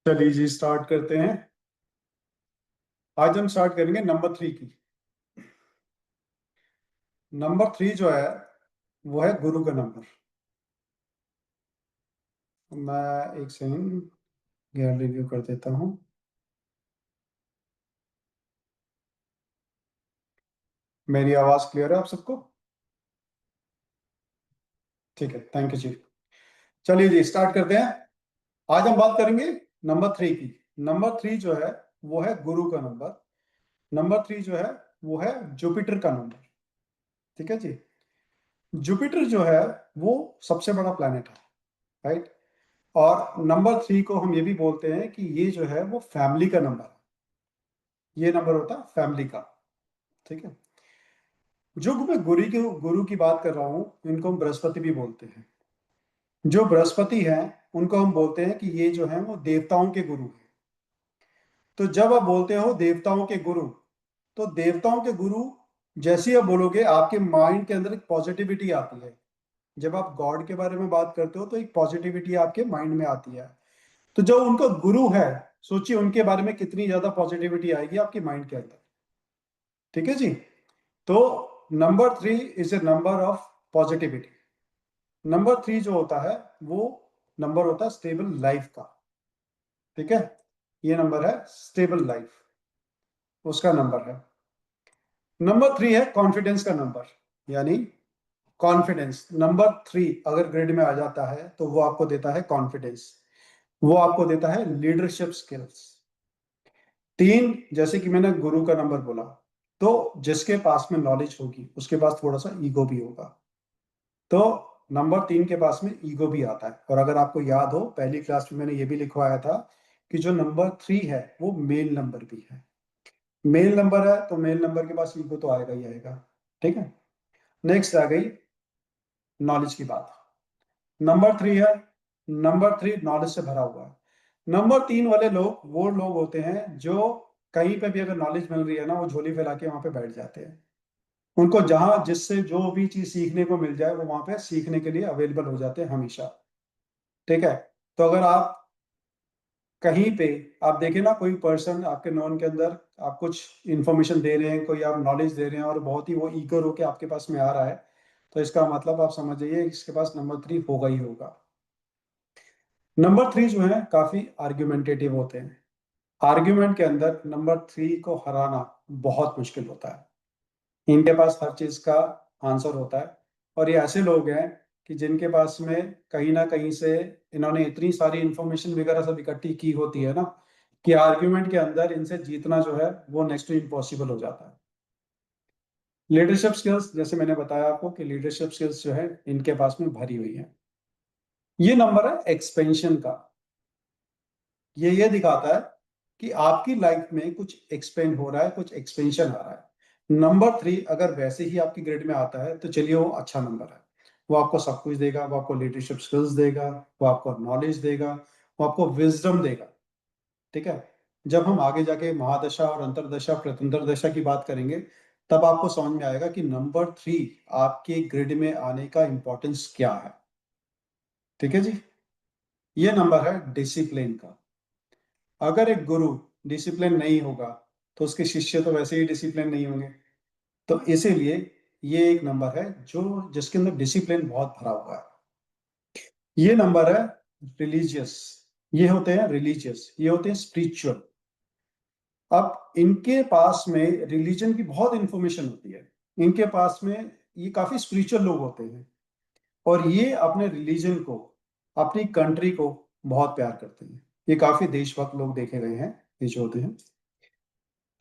चलिए जी स्टार्ट करते हैं। आज हम स्टार्ट करेंगे नंबर 3 की। नंबर 3 जो है वो है गुरु का नंबर। मैं एक सेकंड गैलरी रिव्यू कर देता हूँ। मेरी आवाज क्लियर है आप सबको? ठीक है, थैंक यू जी। चलिए जी स्टार्ट करते हैं। आज हम बात करेंगे नंबर 3 की। नंबर 3 जो है वो है गुरु का नंबर। नंबर 3 जो है वो है जुपिटर का नंबर। ठीक है जी। जुपिटर जो है वो सबसे बड़ा प्लैनेट है, राइट। और नंबर 3 को हम ये भी बोलते हैं कि ये जो है वो फैमिली का नंबर है। ये नंबर होता है फैमिली का। ठीक है। जो मैं गुरु की बात कर रहा हूं, इनको हम बृहस्पति भी बोलते हैं। जो बृहस्पति हैं उनको हम बोलते हैं कि ये जो है वो देवताओं के गुरु हैं। तो जब आप बोलते हो देवताओं के गुरु, तो देवताओं के गुरु जैसे ही आप बोलोगे आपके माइंड के अंदर एक पॉजिटिविटी आती है। जब आप गॉड के बारे में बात करते हो तो एक पॉजिटिविटी आपके माइंड में आती है। तो जो उनका गुरु है, सोचिए उनके बारे में कितनी ज्यादा पॉजिटिविटी आएगी आपके माइंड के अंदर। ठीक है जी। तो number 3 is a number of positivity. Number 3 जो होता है वो नंबर होता है स्टेबल लाइफ का। ठीक है। ये नंबर है स्टेबल लाइफ, उसका नंबर है। नंबर 3 है कॉन्फिडेंस का नंबर। यानी कॉन्फिडेंस नंबर 3 अगर ग्रेड में आ जाता है तो वो आपको देता है कॉन्फिडेंस। वो आपको देता है लीडरशिप स्किल्स। 3 जैसे कि मैंने गुरु का नंबर बोला, तो जिसके पास में नॉलेज होगी उसके पास थोड़ा सा ईगो भी होगा। तो नंबर 3 के पास में ईगो भी आता है। और अगर आपको याद हो पहली क्लास में मैंने ये भी लिखवाया था कि जो नंबर 3 है वो मेल नंबर भी है। मेल नंबर है तो मेल नंबर के पास ईगो तो आएगा ही आएगा। ठीक है। नेक्स्ट आ गई नॉलेज की बात। नंबर 3 है, नंबर 3 नॉलेज से भरा हुआ है। नंबर 3 वाले लोग वो लोग होते हैं जो कहीं पे भी अगर नॉलेज मिल रही है ना, वो झोली फैला के वहां पे बैठ जाते हैं। उनको जहां जिससे जो भी चीज सीखने को मिल जाए वो वहां पे सीखने के लिए अवेलेबल हो जाते हैं हमेशा। ठीक है। तो अगर आप कहीं पे आप देखें ना, कोई पर्सन आपके नॉन के अंदर आप कुछ इंफॉर्मेशन दे रहे हैं, कोई आप नॉलेज दे रहे हैं और बहुत ही वो ईगर होके आपके पास में आ रहा है, तो इसका मतलब आप समझ जाइए इसके पास नंबर 3 होगा ही होगा। नंबर 3 जो है काफी आर्ग्यूमेंटेटिव होते हैं। आर्ग्यूमेंट के अंदर नंबर 3 को हराना बहुत मुश्किल होता है। इनके पास हर चीज का आंसर होता है। और ये ऐसे लोग हैं कि जिनके पास में कहीं ना कहीं से इन्होंने इतनी सारी इंफॉर्मेशन वगैरह सब इकट्ठी की होती है ना, कि आर्ग्यूमेंट के अंदर इनसे जीतना जो है वो नेक्स्ट टू इम्पॉसिबल हो जाता है। लीडरशिप स्किल्स जैसे मैंने बताया आपको कि लीडरशिप स्किल्स जो है इनके पास में भरी हुई है। ये नंबर है एक्सपेंशन का। ये दिखाता है कि आपकी लाइफ में कुछ एक्सपेंड हो रहा है, कुछ एक्सपेंशन आ रहा है। नंबर 3 अगर वैसे ही आपकी ग्रेड में आता है तो चलिए वो अच्छा नंबर है। वो आपको सब कुछ देगा, वो आपको लीडरशिप स्किल्स देगा, वो आपको नॉलेज देगा, वो आपको विजडम देगा। ठीक है। जब हम आगे जाके महादशा और अंतरदशा प्रत्यंतर दशा की बात करेंगे तब आपको समझ में आएगा कि नंबर 3 आपके ग्रेड में आने का इंपॉर्टेंस क्या है। ठीक है जी। ये नंबर है डिसिप्लिन का। अगर एक गुरु डिसिप्लिन नहीं होगा तो उसके शिष्य तो वैसे ही डिसिप्लिन नहीं होंगे। तो इसीलिए ये एक नंबर है जो जिसके अंदर डिसिप्लिन बहुत भरा हुआ है। ये नंबर है रिलीजियस। ये होते हैं रिलीजियस, ये होते हैं स्पिरिचुअल। अब इनके पास में रिलीजन की बहुत इंफॉर्मेशन होती है। इनके पास में ये काफी स्पिरिचुअल लोग होते हैं और ये अपने रिलीजन को, अपनी कंट्री को बहुत प्यार करते हैं। ये काफी देशभक्त लोग देखे गए हैं ये जो होते हैं।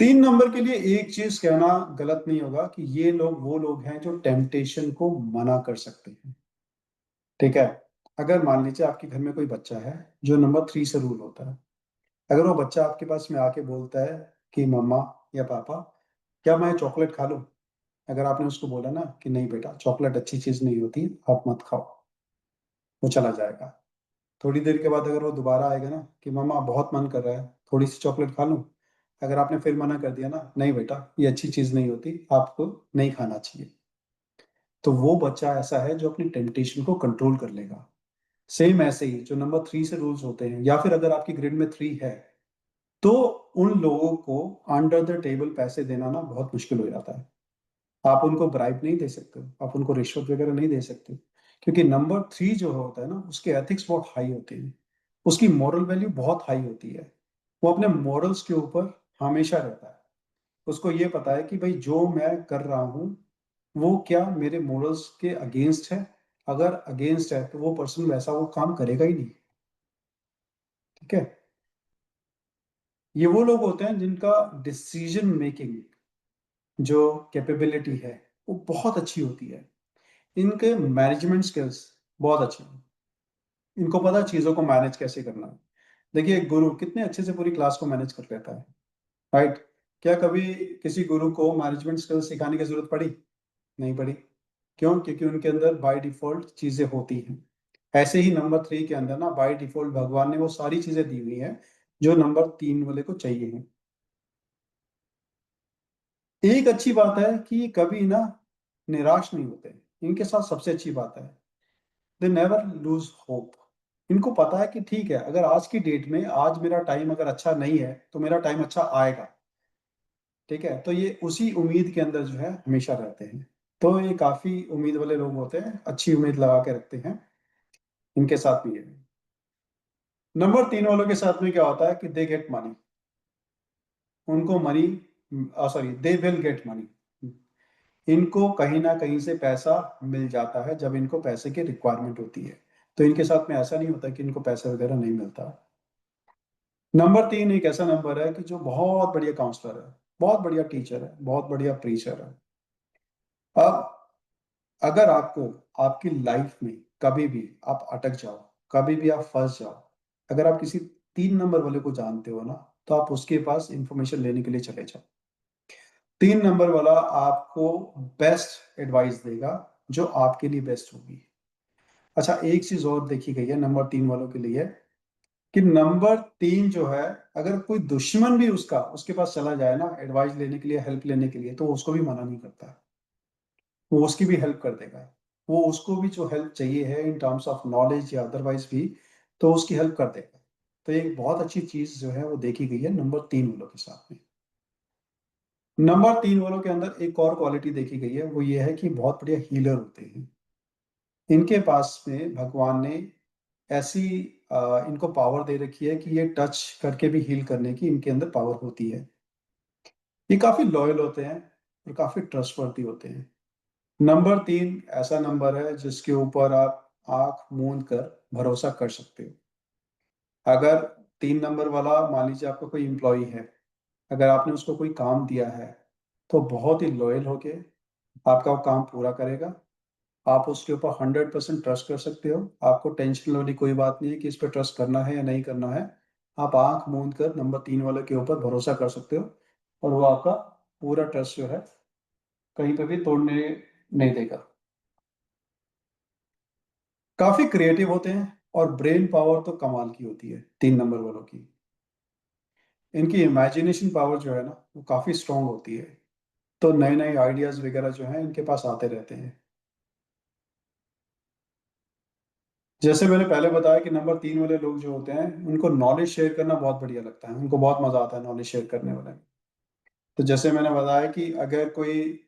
3 नंबर के लिए एक चीज कहना गलत नहीं होगा कि ये लोग वो लोग हैं जो टेम्पटेशन को मना कर सकते हैं। ठीक है। अगर मान लीजिए आपके घर में कोई बच्चा है जो नंबर 3 से रूल होता है, अगर वो बच्चा आपके पास में आके बोलता है कि मम्मा या पापा क्या मैं चॉकलेट खा लूं, अगर आपने उसको बोला ना कि नहीं बेटा चॉकलेट अच्छी चीज नहीं होती, आप मत खाओ, वो चला जाएगा। थोड़ी देर के बाद अगर वो दोबारा आएगा ना कि मम्मा बहुत मन कर रहा है थोड़ी सी चॉकलेट खा लूं, अगर आपने फिर मना कर दिया ना नहीं बेटा ये अच्छी चीज नहीं होती, आपको नहीं खाना चाहिए, तो वो बच्चा ऐसा है जो अपनी टेम्पटेशन को कंट्रोल कर लेगा। सेम ऐसे ही जो नंबर 3 से रूल्स होते हैं, या फिर अगर आपकी ग्रिड में 3 है तो उन लोगों को अंडर द टेबल पैसे देना ना बहुत मुश्किल हो जाता है। आप उनको ब्राइब नहीं दे सकते, आप उनको रिश्वत वगैरह नहीं दे सकते, क्योंकि नंबर 3 जो होता है ना, उसके एथिक्स बहुत हाई होते हैं, उसकी मॉरल वैल्यू बहुत हाई होती है। वो अपने मॉरल्स के ऊपर हमेशा रहता है। उसको ये पता है कि भाई जो मैं कर रहा हूँ वो क्या मेरे मॉरल्स के अगेंस्ट है। अगर अगेंस्ट है तो वो पर्सन वैसा वो काम करेगा ही नहीं। ठीक है। ये वो लोग होते हैं जिनका डिसीजन मेकिंग जो कैपेबिलिटी है वो बहुत अच्छी होती है। इनके मैनेजमेंट स्किल्स बहुत अच्छे हैं। इनको पता है चीजों को मैनेज कैसे करना है। देखिए एक गुरु कितने अच्छे से पूरी क्लास को मैनेज कर लेता है, राइट। क्या कभी किसी गुरु को मैनेजमेंट स्किल्स सिखाने की जरूरत पड़ी? नहीं पड़ी। क्यों? क्योंकि उनके अंदर बाय डिफॉल्ट चीजें होती हैं। ऐसे ही नंबर 3 के अंदर ना बाय डिफॉल्ट भगवान ने वो सारी चीजें दी हुई हैं जो नंबर 3 वाले को चाहिए हैं। एक अच्छी बात है कि ये कभी ना निराश नहीं होते। इनके साथ सबसे अच्छी बात है, दे नेवर लूज होप। इनको पता है कि ठीक है, अगर आज की डेट में आज मेरा टाइम अगर अच्छा नहीं है तो मेरा टाइम अच्छा आएगा। ठीक है, तो ये उसी उम्मीद के अंदर जो है हमेशा रहते हैं। तो ये काफी उम्मीद वाले लोग होते हैं, अच्छी उम्मीद लगा के रखते हैं। इनके साथ भी है। नंबर 3 वालों के साथ में क्या होता है कि दे गेट मनी। उनको money, sorry, they will get money. इनको कहीं ना कहीं से पैसा मिल जाता है जब इनको पैसे की रिक्वायरमेंट होती है। तो इनके साथ में ऐसा नहीं होता कि इनको पैसा वगैरह नहीं मिलता। नंबर 3 एक ऐसा नंबर है कि जो बहुत बढ़िया काउंसलर है, बहुत बढ़िया टीचर है, बहुत बढ़िया प्रीचर है। अब अगर आपको आपकी लाइफ में कभी भी आप अटक जाओ, कभी भी आप फंस जाओ, अगर आप किसी 3 नंबर वाले को जानते हो ना, तो आप उसके पास इंफॉर्मेशन लेने के लिए चले जाओ। 3 नंबर वाला आपको बेस्ट एडवाइस देगा जो आपके लिए बेस्ट होगी। अच्छा, एक चीज और देखी गई है नंबर 3 वालों के लिए कि नंबर 3 जो है, अगर कोई दुश्मन भी उसका उसके पास चला जाए ना एडवाइस लेने के लिए, हेल्प लेने के लिए, तो वो उसको भी मना नहीं करता है। वो उसकी भी हेल्प कर देगा। वो उसको भी जो हेल्प चाहिए है इन टर्म्स ऑफ नॉलेज या अदरवाइज भी, तो उसकी हेल्प कर देगा। तो एक बहुत अच्छी चीज जो है वो देखी गई है नंबर 3 वालों के साथ में। नंबर 3 वालों के अंदर एक और क्वालिटी देखी गई है, वो ये है कि बहुत बढ़िया हीलर होते हैं। इनके पास में भगवान ने ऐसी इनको पावर दे रखी है कि ये टच करके भी हील करने की इनके अंदर पावर होती है। ये काफी लॉयल होते हैं और काफी ट्रस्टवर्दी होते हैं। नंबर 3 ऐसा नंबर है जिसके ऊपर आप आंख मूंद कर भरोसा कर सकते हो। अगर 3 नंबर वाला, मान लीजिए आपका कोई एम्प्लॉय है, अगर आपने उसको कोई काम दिया है तो बहुत ही लॉयल होके आपका वो काम पूरा करेगा। आप उसके ऊपर 100% ट्रस्ट कर सकते हो। आपको टेंशन वाली कोई बात नहीं है कि इस पर ट्रस्ट करना है या नहीं करना है। आप आंख मूंद कर नंबर 3 वाले के ऊपर भरोसा कर सकते हो, और वो आपका पूरा ट्रस्ट जो है कहीं पे भी तोड़ने नहीं देगा। काफी क्रिएटिव होते हैं और ब्रेन पावर तो कमाल की होती है 3 नंबर वालों की। इनकी इमेजिनेशन पावर जो है ना वो काफी स्ट्रांग होती है। तो नए नए आइडियाज वगैरह जो हैं इनके पास आते रहते हैं। जैसे मैंने पहले बताया कि नंबर 3 वाले लोग जो होते हैं उनको नॉलेज शेयर करना बहुत बढ़िया लगता है, उनको बहुत मजा आता है नॉलेज शेयर करने वाले में। तो जैसे मैंने बताया कि अगर कोई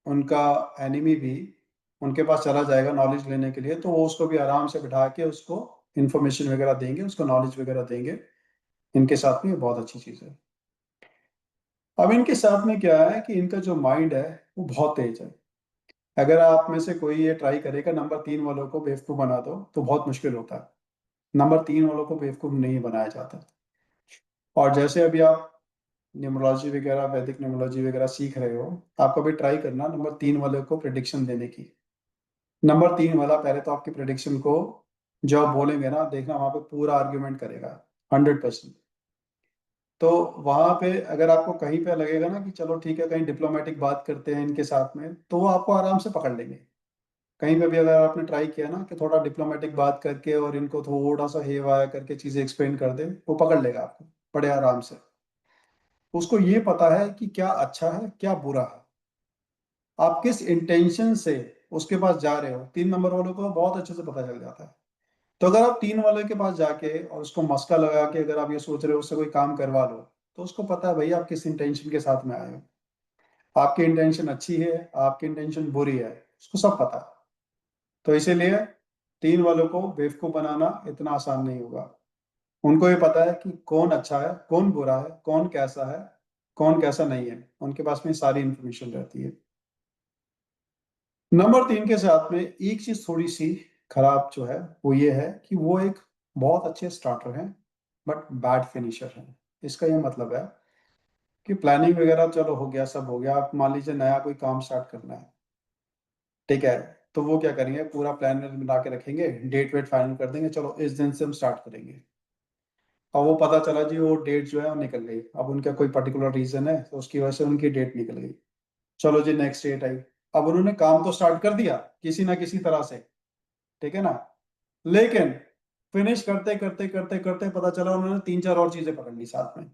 उनका एनिमी भी उनके पास चला जाएगा नॉलेज लेने के लिए, तो वो उसको भी आराम से बिठा के उसको इंफॉर्मेशन वगैरह देंगे, उसको नॉलेज वगैरह देंगे। इनके साथ में ये बहुत अच्छी चीज है। अब इनके साथ में क्या है कि इनका जो माइंड है वो बहुत तेज है। अगर आप में से कोई ये ट्राई करेगा नंबर 3 वालों को बेवकूफ बना दो तो बहुत मुश्किल होता है। नंबर 3 वालों को बेवकूफ नहीं बनाया जाता। और जैसे अभी आप न्यूमरोलॉजी वगैरह, वैदिक न्यूमरोलॉजी वगैरह सीख रहे हो, आप कभी ट्राई करना नंबर 3 वाले को प्रिडिक्शन देने की। नंबर 3 वाला पहले तो आपकी प्रिडिक्शन को जो आप बोलेंगे ना, देखना वहां पे पूरा आर्ग्यूमेंट करेगा, 100%। तो वहां पे अगर आपको कहीं पे लगेगा ना कि चलो ठीक है कहीं डिप्लोमेटिक बात करते हैं इनके साथ में, तो वो आपको आराम से पकड़ लेंगे। कहीं पे भी अगर आपने ट्राई किया ना कि थोड़ा डिप्लोमेटिक बात करके और इनको थोड़ा सा हेवाया करके चीजें एक्सप्लेन कर दे, वो पकड़ लेगा आपको बड़े आराम से। उसको ये पता है कि क्या अच्छा है क्या बुरा है, आप किस इंटेंशन से उसके पास जा रहे हो। 3 नंबर वालों को बहुत अच्छे से पता चल जाता है। तो अगर आप 3 वाले के पास जाके और उसको मस्का लगा के अगर आप ये सोच रहे हो उससे कोई काम करवा लो, तो उसको पता है भाई आप किस इंटेंशन के साथ में आए हो। आपकी इंटेंशन अच्छी है, आपकी इंटेंशन बुरी है, उसको सब पता है। तो इसीलिए 3 वालों को बेवकूफ बनाना इतना आसान नहीं होगा। उनको ये पता है कि कौन अच्छा है, कौन बुरा है, कौन कैसा है, कौन कैसा नहीं है, उनके पास में सारी इंफॉर्मेशन रहती है। नंबर 3 के साथ में एक चीज थोड़ी सी खराब जो है वो ये है कि वो एक बहुत अच्छे स्टार्टर हैं बट बैड फिनिशर हैं। इसका ये मतलब है कि प्लानिंग वगैरह चलो हो गया, सब हो गया, आप मान लीजिए नया कोई काम स्टार्ट करना है, ठीक है, तो वो क्या करेंगे, पूरा प्लान बना के रखेंगे, डेट वेट फाइनल कर देंगे, चलो इस दिन से हम स्टार्ट करेंगे। और वो पता चला जी वो डेट जो है वो निकल गई, अब उनका कोई पर्टिकुलर रीजन है तो उसकी वजह से उनकी डेट निकल गई। चलो जी नेक्स्ट डेट आई, अब उन्होंने काम तो स्टार्ट कर दिया किसी ना किसी तरह से, ठीक है ना, लेकिन फिनिश करते करते करते करते पता चला उन्होंने 3 4 और चीजें पकड़ ली साथ में।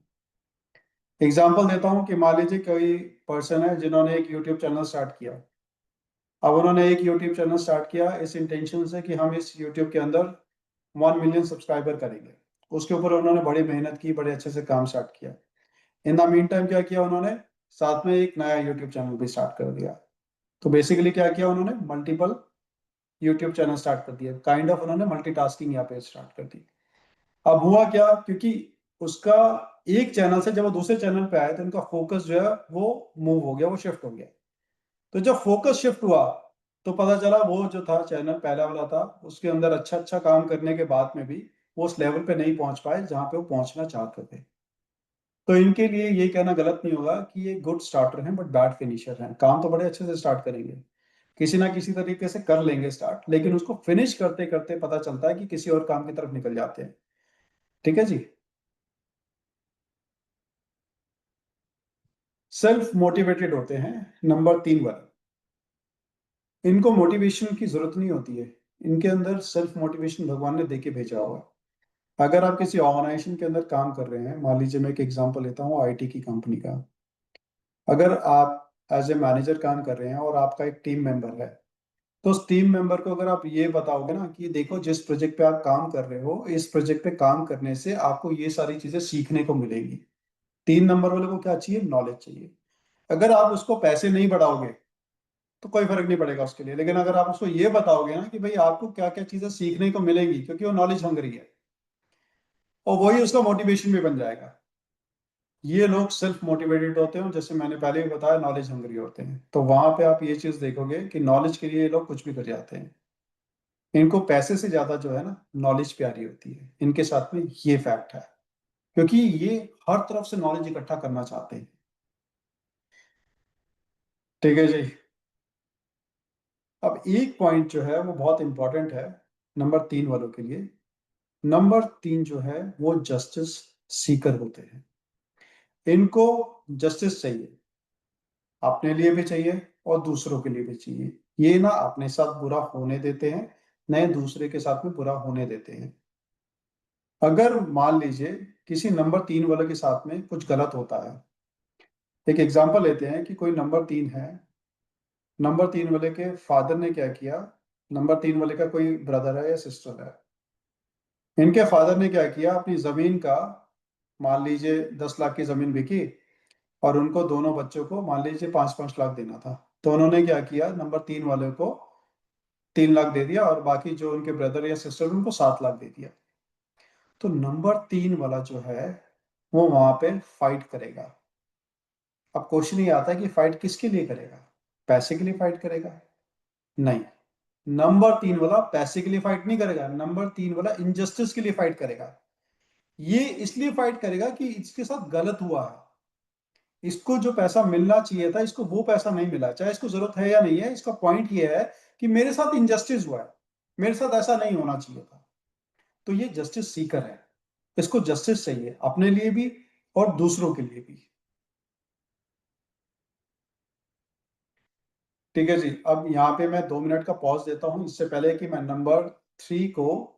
एग्जाम्पल देता हूँ कि मान लीजिए कोई पर्सन है जिन्होंने एक यूट्यूब चैनल स्टार्ट किया। अब उन्होंने एक यूट्यूब चैनल स्टार्ट किया इस इंटेंशन से कि हम इस यूट्यूब के अंदर 1 मिलियन सब्सक्राइबर करेंगे। उसके ऊपर उन्होंने बड़ी मेहनत की, बड़े अच्छे से काम स्टार्ट किया। इन द मीन टाइम क्या किया उन्होंने, साथ में एक नया यूट्यूब चैनल भी स्टार्ट कर दिया। तो बेसिकली क्या किया उन्होंने, मल्टीपल यूट्यूब चैनल स्टार्ट कर दिया, काइंड ऑफ उन्होंने मल्टीटास्किंग यहाँ पे स्टार्ट कर दी। अब हुआ क्या, क्योंकि उसका एक चैनल से जब वो दूसरे चैनल पे आए तो उनका फोकस जो है वो मूव हो गया, वो शिफ्ट हो गया। तो जब फोकस शिफ्ट हुआ तो पता चला वो जो था चैनल पहला वाला था, उसके अंदर अच्छा अच्छा काम करने के बाद में भी वो उस लेवल पे नहीं पहुंच पाए जहां पे वो पहुंचना चाहते थे। तो इनके लिए ये कहना गलत नहीं होगा कि ये गुड स्टार्टर हैं बट बैड फिनिशर हैं। काम तो बड़े अच्छे से स्टार्ट करेंगे, किसी ना किसी तरीके से कर लेंगे स्टार्ट, लेकिन उसको फिनिश करते करते पता चलता है कि किसी और काम की तरफ निकल जाते हैं। ठीक है जी। सेल्फ मोटिवेटेड होते हैं नंबर 3 वाले। इनको मोटिवेशन की जरूरत नहीं होती है, इनके अंदर सेल्फ मोटिवेशन भगवान ने दे के भेजा होगा। अगर आप किसी ऑर्गेनाइजेशन के अंदर काम कर रहे हैं, मान लीजिए मैं एक एग्जांपल लेता हूँ आईटी की कंपनी का। अगर आप एज ए मैनेजर काम कर रहे हैं और आपका एक टीम मेंबर है, तो उस टीम मेंबर को अगर आप ये बताओगे ना कि देखो जिस प्रोजेक्ट पे आप काम कर रहे हो, इस प्रोजेक्ट पे काम करने से आपको ये सारी चीजें सीखने को मिलेंगी। 3 नंबर वाले को क्या चाहिए, नॉलेज चाहिए। अगर आप उसको पैसे नहीं बढ़ाओगे तो कोई फर्क नहीं पड़ेगा उसके लिए, लेकिन अगर आप उसको ये बताओगे ना कि भाई आपको क्या क्या चीजें सीखने को मिलेंगी, क्योंकि वो नॉलेज हंग्री है, और वही उसका मोटिवेशन भी बन जाएगा। ये लोग सेल्फ मोटिवेटेड होते हैं, जैसे मैंने पहले भी बताया नॉलेज हंग्री होते हैं। तो वहां पे आप ये चीज देखोगे कि नॉलेज के लिए ये लोग कुछ भी कर जाते हैं। इनको पैसे से ज्यादा जो है ना नॉलेज प्यारी होती है, इनके साथ में ये फैक्ट है, क्योंकि ये हर तरफ से नॉलेज इकट्ठा करना चाहते हैं। ठीक है जी। अब एक पॉइंट जो है वो बहुत इंपॉर्टेंट है नंबर 3 वालों के लिए। नंबर 3 जो है वो जस्टिस सीकर होते हैं। इनको जस्टिस चाहिए, अपने लिए भी चाहिए और दूसरों के लिए भी चाहिए। ये ना अपने साथ बुरा होने देते हैं, न ही दूसरे के साथ में बुरा होने देते हैं। अगर मान लीजिए किसी नंबर 3 वाले के साथ में कुछ गलत होता है, एक एग्जांपल लेते हैं कि कोई नंबर 3 है, नंबर 3 वाले के फादर ने क्या किया, नंबर 3 वाले का कोई ब्रदर है या सिस्टर है, इनके फादर ने क्या किया, अपनी जमीन का मान लीजिए 10 लाख की जमीन बिकी, और उनको दोनों बच्चों को मान लीजिए 5 5 लाख देना था। तो उन्होंने क्या किया, नंबर 3 वाले को 3 लाख दे दिया और बाकी जो उनके ब्रदर या सिस्टर उनको 7 लाख दे दिया। तो नंबर 3 वाला जो है वो वहां पे फाइट करेगा। अब क्वेश्चन ये आता है कि फाइट किसके लिए करेगा, पैसे के लिए फाइट करेगा? नहीं, नंबर 3 वाला पैसे के लिए फाइट नहीं करेगा, नंबर 3 वाला इनजस्टिस के लिए फाइट करेगा। ये इसलिए फाइट करेगा कि इसके साथ गलत हुआ है, इसको जो पैसा मिलना चाहिए था इसको वो पैसा नहीं मिला, चाहे इसको जरूरत है या नहीं है, इसका पॉइंट ये है कि मेरे साथ इनजस्टिस हुआ है, मेरे साथ ऐसा नहीं होना चाहिए था। तो ये जस्टिस सीकर है, इसको जस्टिस चाहिए अपने लिए भी और दूसरों के लिए भी। ठीक है जी। अब यहाँ पे मैं 2 मिनट का पॉज देता हूँ, इससे पहले कि मैं नंबर 3 को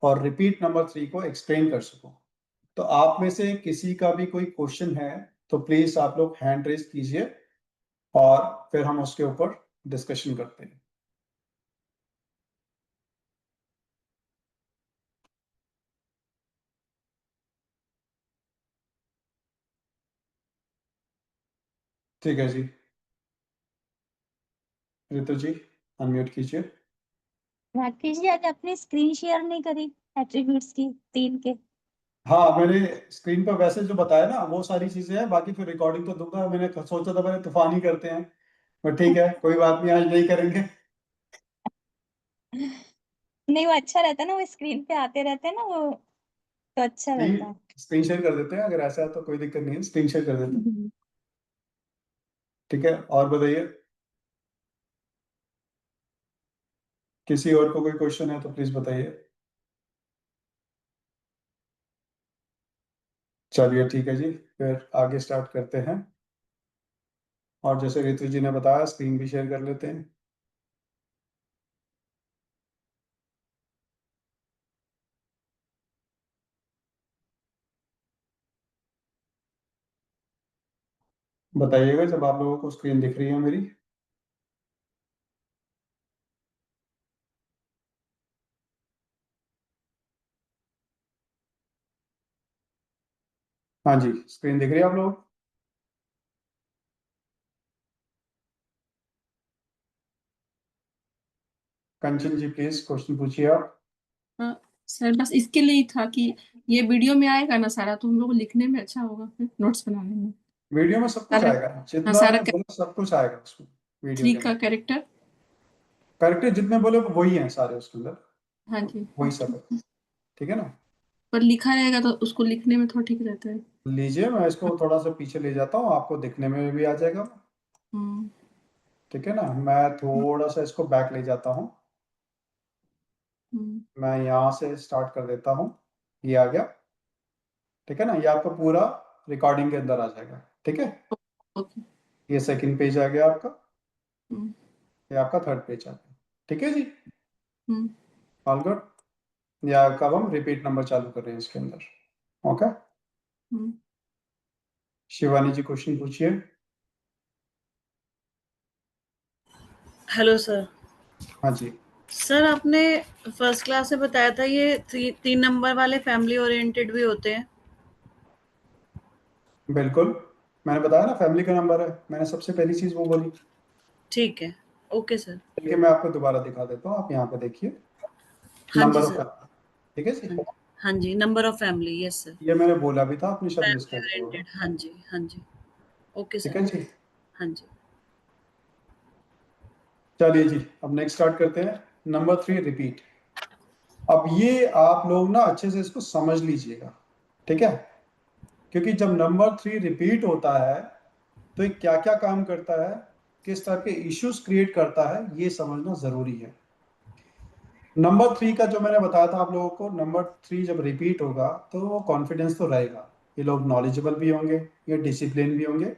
और रिपीट नंबर 3 को एक्सप्लेन कर सकूं। तो आप में से किसी का भी कोई क्वेश्चन है तो प्लीज आप लोग हैंड रेज कीजिए और फिर हम उसके ऊपर डिस्कशन करते हैं। ठीक है जी। ऋतु जी अनम्यूट कीजिए। राकेश जी, आज अपनी स्क्रीन शेयर नहीं करी एट्रीब्यूट्स की 3 के। हाँ, मैंने स्क्रीन पर वैसे जो बताया ना वो सारी चीजें हैं, बाकी फिर रिकॉर्डिंग तो दूंगा। मैंने सोचा था मैंने तूफान ही करते हैं, पर ठीक है कोई बात नहीं, आज नहीं करेंगे। नहीं, वो अच्छा रहता है ना, वो स्क्रीन पे आते रहते हैं ना वो, तो अच्छा नहीं, रहता है। स्क्रीन शेयर कर देते हैं, अगर ऐसा है तो कोई दिक्कत नहीं है, स्क्रीन शेयर कर देते हैं। हम्म। ठीक है, और बताइए, किसी और को कोई क्वेश्चन है तो प्लीज बताइए। चलिए ठीक है जी, फिर आगे स्टार्ट करते हैं। और जैसे ऋतु जी ने बताया, स्क्रीन भी शेयर कर लेते हैं। बताइएगा जब आप लोगों को स्क्रीन दिख रही है मेरी। हाँ जी, स्क्रीन दिख रही है आप लोग। कंचन जी प्लीज क्वेश्चन पूछिए आप। हाँ, सर बस इसके लिए ही था कि ये वीडियो में आएगा ना सारा, तो हम लोग को लिखने में अच्छा होगा, फिर नोट्स बनाने में। वीडियो में सब कुछ सारा, आएगा, हाँ, जितना सारा मैं बोला सब कुछ आएगा उसमें वीडियो थ्री के का अंदर। कैरेक्टर। करेक्ट, जितने बोले वही हैं सारे उसके अंदर, हाँ जी, वही सब है। ठीक है ना। पर लिखा रहेगा तो उसको लिखने में थोड़ा ठीक रहता है। लीजिए, मैं इसको थोड़ा सा पीछे ले जाता हूँ, आपको दिखने में भी आ जाएगा। हम्म। ठीक है ना, मैं थोड़ा सा इसको बैक ले जाता हूँ। हम्म। मैं यहाँ से स्टार्ट कर देता हूँ, ये आ गया। ठीक है ना, ये आपका पूरा रिकॉर्डिंग के अंदर आ जाएगा। ठीक है, ओके। ये सेकंड पेज आ गया आपका, हम्म। ये आपका थर्ड पेज आ गया। ठीक है जी, हम्म। All good. या कब हम रिपीट नंबर चालू कर रहे हैं इसके अंदर। ओके, हम्म। शिवानी जी क्वेश्चन पूछिए। Hello sir. हाँ जी, सर आपने फर्स्ट क्लास में बताया था ये 3 नंबर वाले फैमिली ओरिएंटेड भी होते हैं। बिल्कुल, मैंने बताया ना फैमिली का नंबर है, मैंने सबसे पहली चीज वो बोली। ठीक है, ओके सर। देखिए मैं आपको दोबारा दिखा देता हूँ, आप यहाँ पे देखिए, हाँ जी नंबर ऑफ सर। फैमिली। ठीक है जी, हाँ जी, number of family, yes sir. ये मैंने बोला भी था, आपने शायद मिस फैमिली कर दिया होगा। ओरिएंटेड, हाँ जी हाँ जी। ओके ठीक सर। है जी, हाँ जी। चलिए जी, अब नेक्स्ट स्टार्ट करते हैं। Number 3 repeat. अब ये आप लोग ना अच्छे से इसको समझ लीजिएगा। ठीक है, क्योंकि जब नंबर 3 रिपीट होता है तो ये क्या क्या काम करता है, किस तरह के इश्यूज क्रिएट करता है, ये समझना जरूरी है। नंबर 3 का जो मैंने बताया था आप लोगों को, नंबर 3 जब रिपीट होगा तो वो कॉन्फिडेंस तो रहेगा, ये लोग नॉलेजेबल भी होंगे, ये डिसिप्लिन भी होंगे,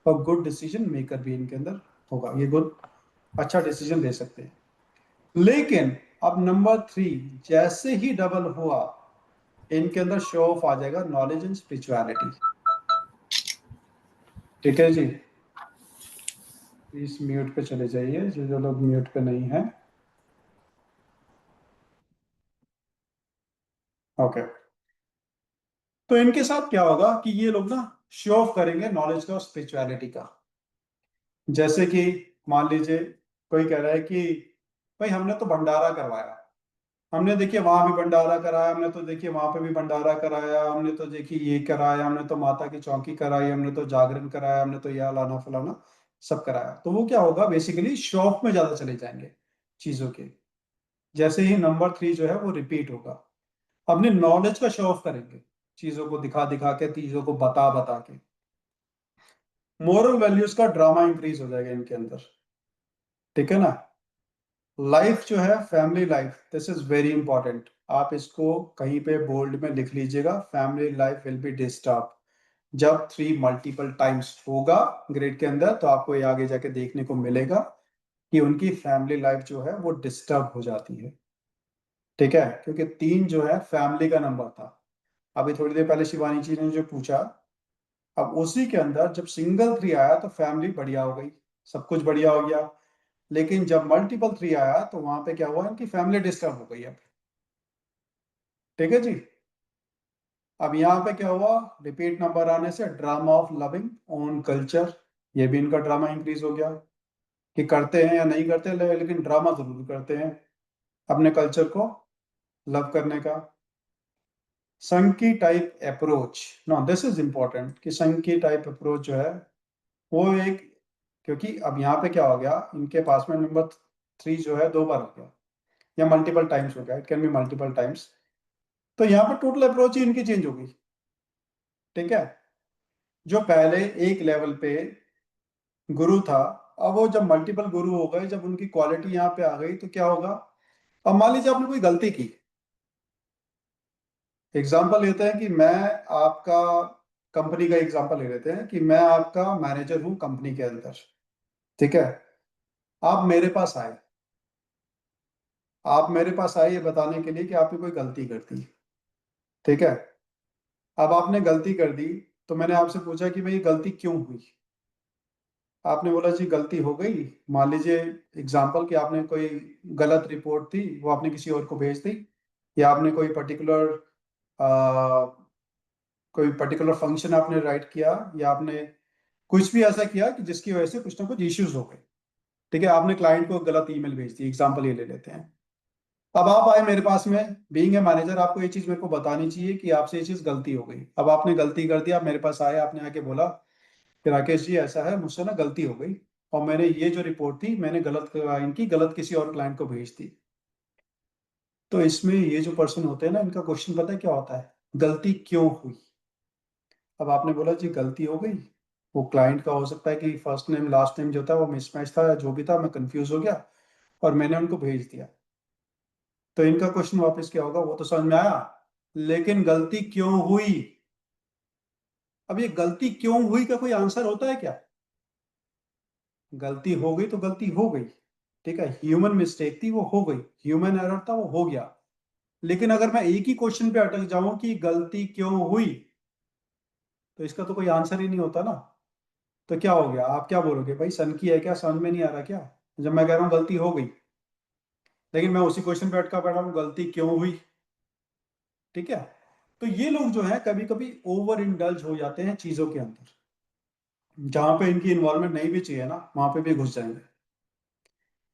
और गुड डिसीजन मेकर भी इनके अंदर होगा, ये गुड अच्छा डिसीजन ले सकते हैं। लेकिन अब नंबर 3 जैसे ही डबल हुआ, इनके अंदर शो ऑफ आ जाएगा नॉलेज एंड स्पिरिचुअलिटी। ठीक है जी, इस म्यूट पे चले जाइए जो जो लोग म्यूट पे नहीं है। ओके, तो इनके साथ क्या होगा कि ये लोग ना शो ऑफ करेंगे नॉलेज का और स्पिरिचुअलिटी का। जैसे कि मान लीजिए कोई कह रहा है कि भाई हमने तो भंडारा करवाया, हमने देखिए वहां भी भंडारा कराया, हमने तो देखिए वहां पे भी भंडारा कराया, हमने तो देखिए ये कराया, हमने तो माता की चौकी कराई, हमने तो जागरण कराया, हमने तो यह लाना फलाना सब कराया। तो वो क्या होगा, बेसिकली शो ऑफ में ज्यादा चले जाएंगे चीजों के। जैसे ही नंबर 3 जो है वो रिपीट होगा, अपने नॉलेज का शो ऑफ करेंगे, चीजों को दिखा दिखा के, चीजों को बता बता के। मोरल वैल्यूज का ड्रामा इंक्रीज हो जाएगा इनके अंदर। ठीक है ना। लाइफ जो है family life, this is very important, आप इसको कहीं पे बोल्ड में लिख लीजिएगा। Family life will be disturb जब 3 मल्टीपल टाइम्स होगा ग्रेड के अंदर, तो आपको ये आगे जाके देखने को मिलेगा कि उनकी फैमिली लाइफ जो है वो डिस्टर्ब हो जाती है। ठीक है, क्योंकि 3 जो है फैमिली का नंबर था। अभी थोड़ी देर पहले शिवानी जी ने जो पूछा, अब उसी के अंदर जब सिंगल 3 आया तो फैमिली बढ़िया हो गई, सब कुछ बढ़िया हो गया। लेकिन जब मल्टीपल 3 आया तो वहां पे क्या हुआ, इनकी फैमिली डिस्टर्ब हो गई अब। ठीक है जी, अब यहाँ पे क्या हुआ, रिपीट नंबर आने से drama of loving own culture, ये भी इनका ड्रामा इंक्रीज हो गया कि करते हैं या नहीं करते, लेकिन ड्रामा जरूर करते हैं अपने कल्चर को लव करने का। संकी type approach, no this is important कि संकी टाइप अप्रोच जो है वो एक, क्योंकि अब यहाँ पे क्या हो गया, इनके पास में नंबर 3 जो है 2 बार हो गया या मल्टीपल टाइम्स हो गया, it can be multiple times. तो यहाँ पर टोटल अप्रोच ही इनकी चेंज हो गई। ठीक है, जो पहले एक लेवल पे गुरु था, अब वो जब मल्टीपल गुरु हो गए, जब उनकी क्वालिटी यहाँ पे आ गई तो क्या होगा। अब मान लीजिए आपने कोई गलती की, एग्जाम्पल लेते हैं कि मैं आपका, कंपनी का एग्जाम्पल ले लेते हैं कि मैं आपका मैनेजर हूं कंपनी के अंदर। ठीक है, आप मेरे पास आए, ये बताने के लिए कि आपने कोई गलती कर दी। ठीक है, अब आपने गलती कर दी तो मैंने आपसे पूछा कि भाई ये गलती क्यों हुई। आपने बोला जी गलती हो गई। मान लीजिए एग्जाम्पल कि आपने कोई गलत रिपोर्ट थी, वो आपने किसी और को भेज दी, या आपने कोई पर्टिकुलर फंक्शन आपने राइट किया, या आपने कुछ भी ऐसा किया कि जिसकी वजह से कुछ ना कुछ इश्यूज हो गए। ठीक है, आपने क्लाइंट को गलत ईमेल भेज दी, एग्जाम्पल ये ले लेते हैं। अब आप आए मेरे पास में, बीइंग ए मैनेजर आपको ये चीज मेरे को बतानी चाहिए कि आपसे ये चीज गलती हो गई। अब आपने गलती कर दी, आप मेरे पास आए, आपने आके बोला कि राकेश जी ऐसा है, मुझसे ना गलती हो गई और मैंने ये जो रिपोर्ट थी मैंने गलत क्लाइंट की, गलत किसी और क्लाइंट को भेज दी। तो इसमें ये जो पर्सन होते हैं ना, इनका क्वेश्चन पता है क्या होता है, गलती क्यों हुई। अब आपने बोला जी गलती हो गई, वो क्लाइंट का हो सकता है कि फर्स्ट नेम लास्ट नेम जो था वो मिसमैच था, या जो भी था, मैं कंफ्यूज हो गया और मैंने उनको भेज दिया। तो इनका क्वेश्चन वापस क्या होगा, वो तो समझ में आया, लेकिन गलती क्यों हुई। अब ये गलती क्यों हुई का कोई आंसर होता है क्या। गलती हो गई तो गलती हो गई, ठीक है, ह्यूमन मिस्टेक थी, वो हो गई, ह्यूमन एरर था, वो हो गया। लेकिन अगर मैं एक ही क्वेश्चन पे अटक जाऊं कि गलती क्यों हुई, तो इसका तो कोई आंसर ही नहीं होता ना। तो क्या हो गया, आप क्या बोलोगे, भाई सन की है क्या, समझ में नहीं आ रहा क्या, जब मैं कह रहा हूँ गलती हो गई, लेकिन मैं उसी क्वेश्चन पे अटका बैठा हूँ, गलती क्यों हुई। ठीक है, तो ये लोग जो है कभी कभी ओवर इंडल्ज हो जाते हैं चीजों के अंदर, जहां पे इनकी इन्वॉल्वमेंट नहीं भी चाहिए ना, वहां पे भी घुस जाएंगे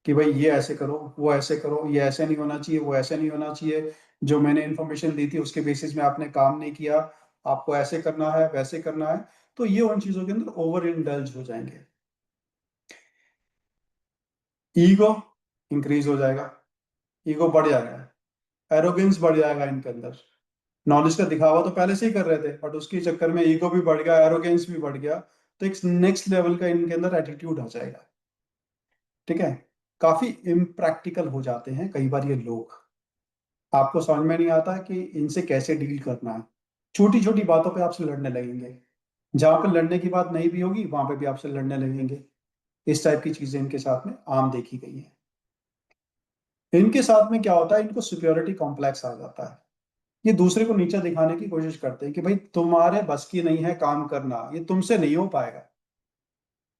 कि भाई ये ऐसे करो, वो ऐसे करो, ये ऐसे नहीं होना चाहिए, वो ऐसे नहीं होना चाहिए, जो मैंने इन्फॉर्मेशन दी थी उसके बेसिस में आपने काम नहीं किया, आपको ऐसे करना है, वैसे करना है। तो ये उन चीजों के अंदर ओवर इंडल्ज हो जाएंगे, ईगो इंक्रीज हो जाएगा, ईगो बढ़ जाएगा, एरोगेंस बढ़ जाएगा इनके अंदर। नॉलेज का दिखावा तो पहले से ही कर रहे थे, बट उसके चक्कर में ईगो भी बढ़ गया, एरोगेंस भी बढ़ गया, तो एक नेक्स्ट लेवल का इनके अंदर एटीट्यूड आ जाएगा। ठीक है, काफी इम्प्रैक्टिकल हो जाते हैं कई बार ये लोग, आपको समझ में नहीं आता कि इनसे कैसे डील करना है। छोटी छोटी बातों पे आपसे लड़ने लगेंगे, जहां पे लड़ने की बात नहीं भी होगी वहां पे भी आपसे लड़ने लगेंगे। इस टाइप की चीजें इनके साथ में आम देखी गई है। इनके साथ में क्या होता है, इनको सुपियोरिटी कॉम्प्लेक्स आ जाता है, ये दूसरे को नीचा दिखाने की कोशिश करते हैं कि भाई तुम्हारे बस की नहीं है काम करना, ये तुमसे नहीं हो पाएगा।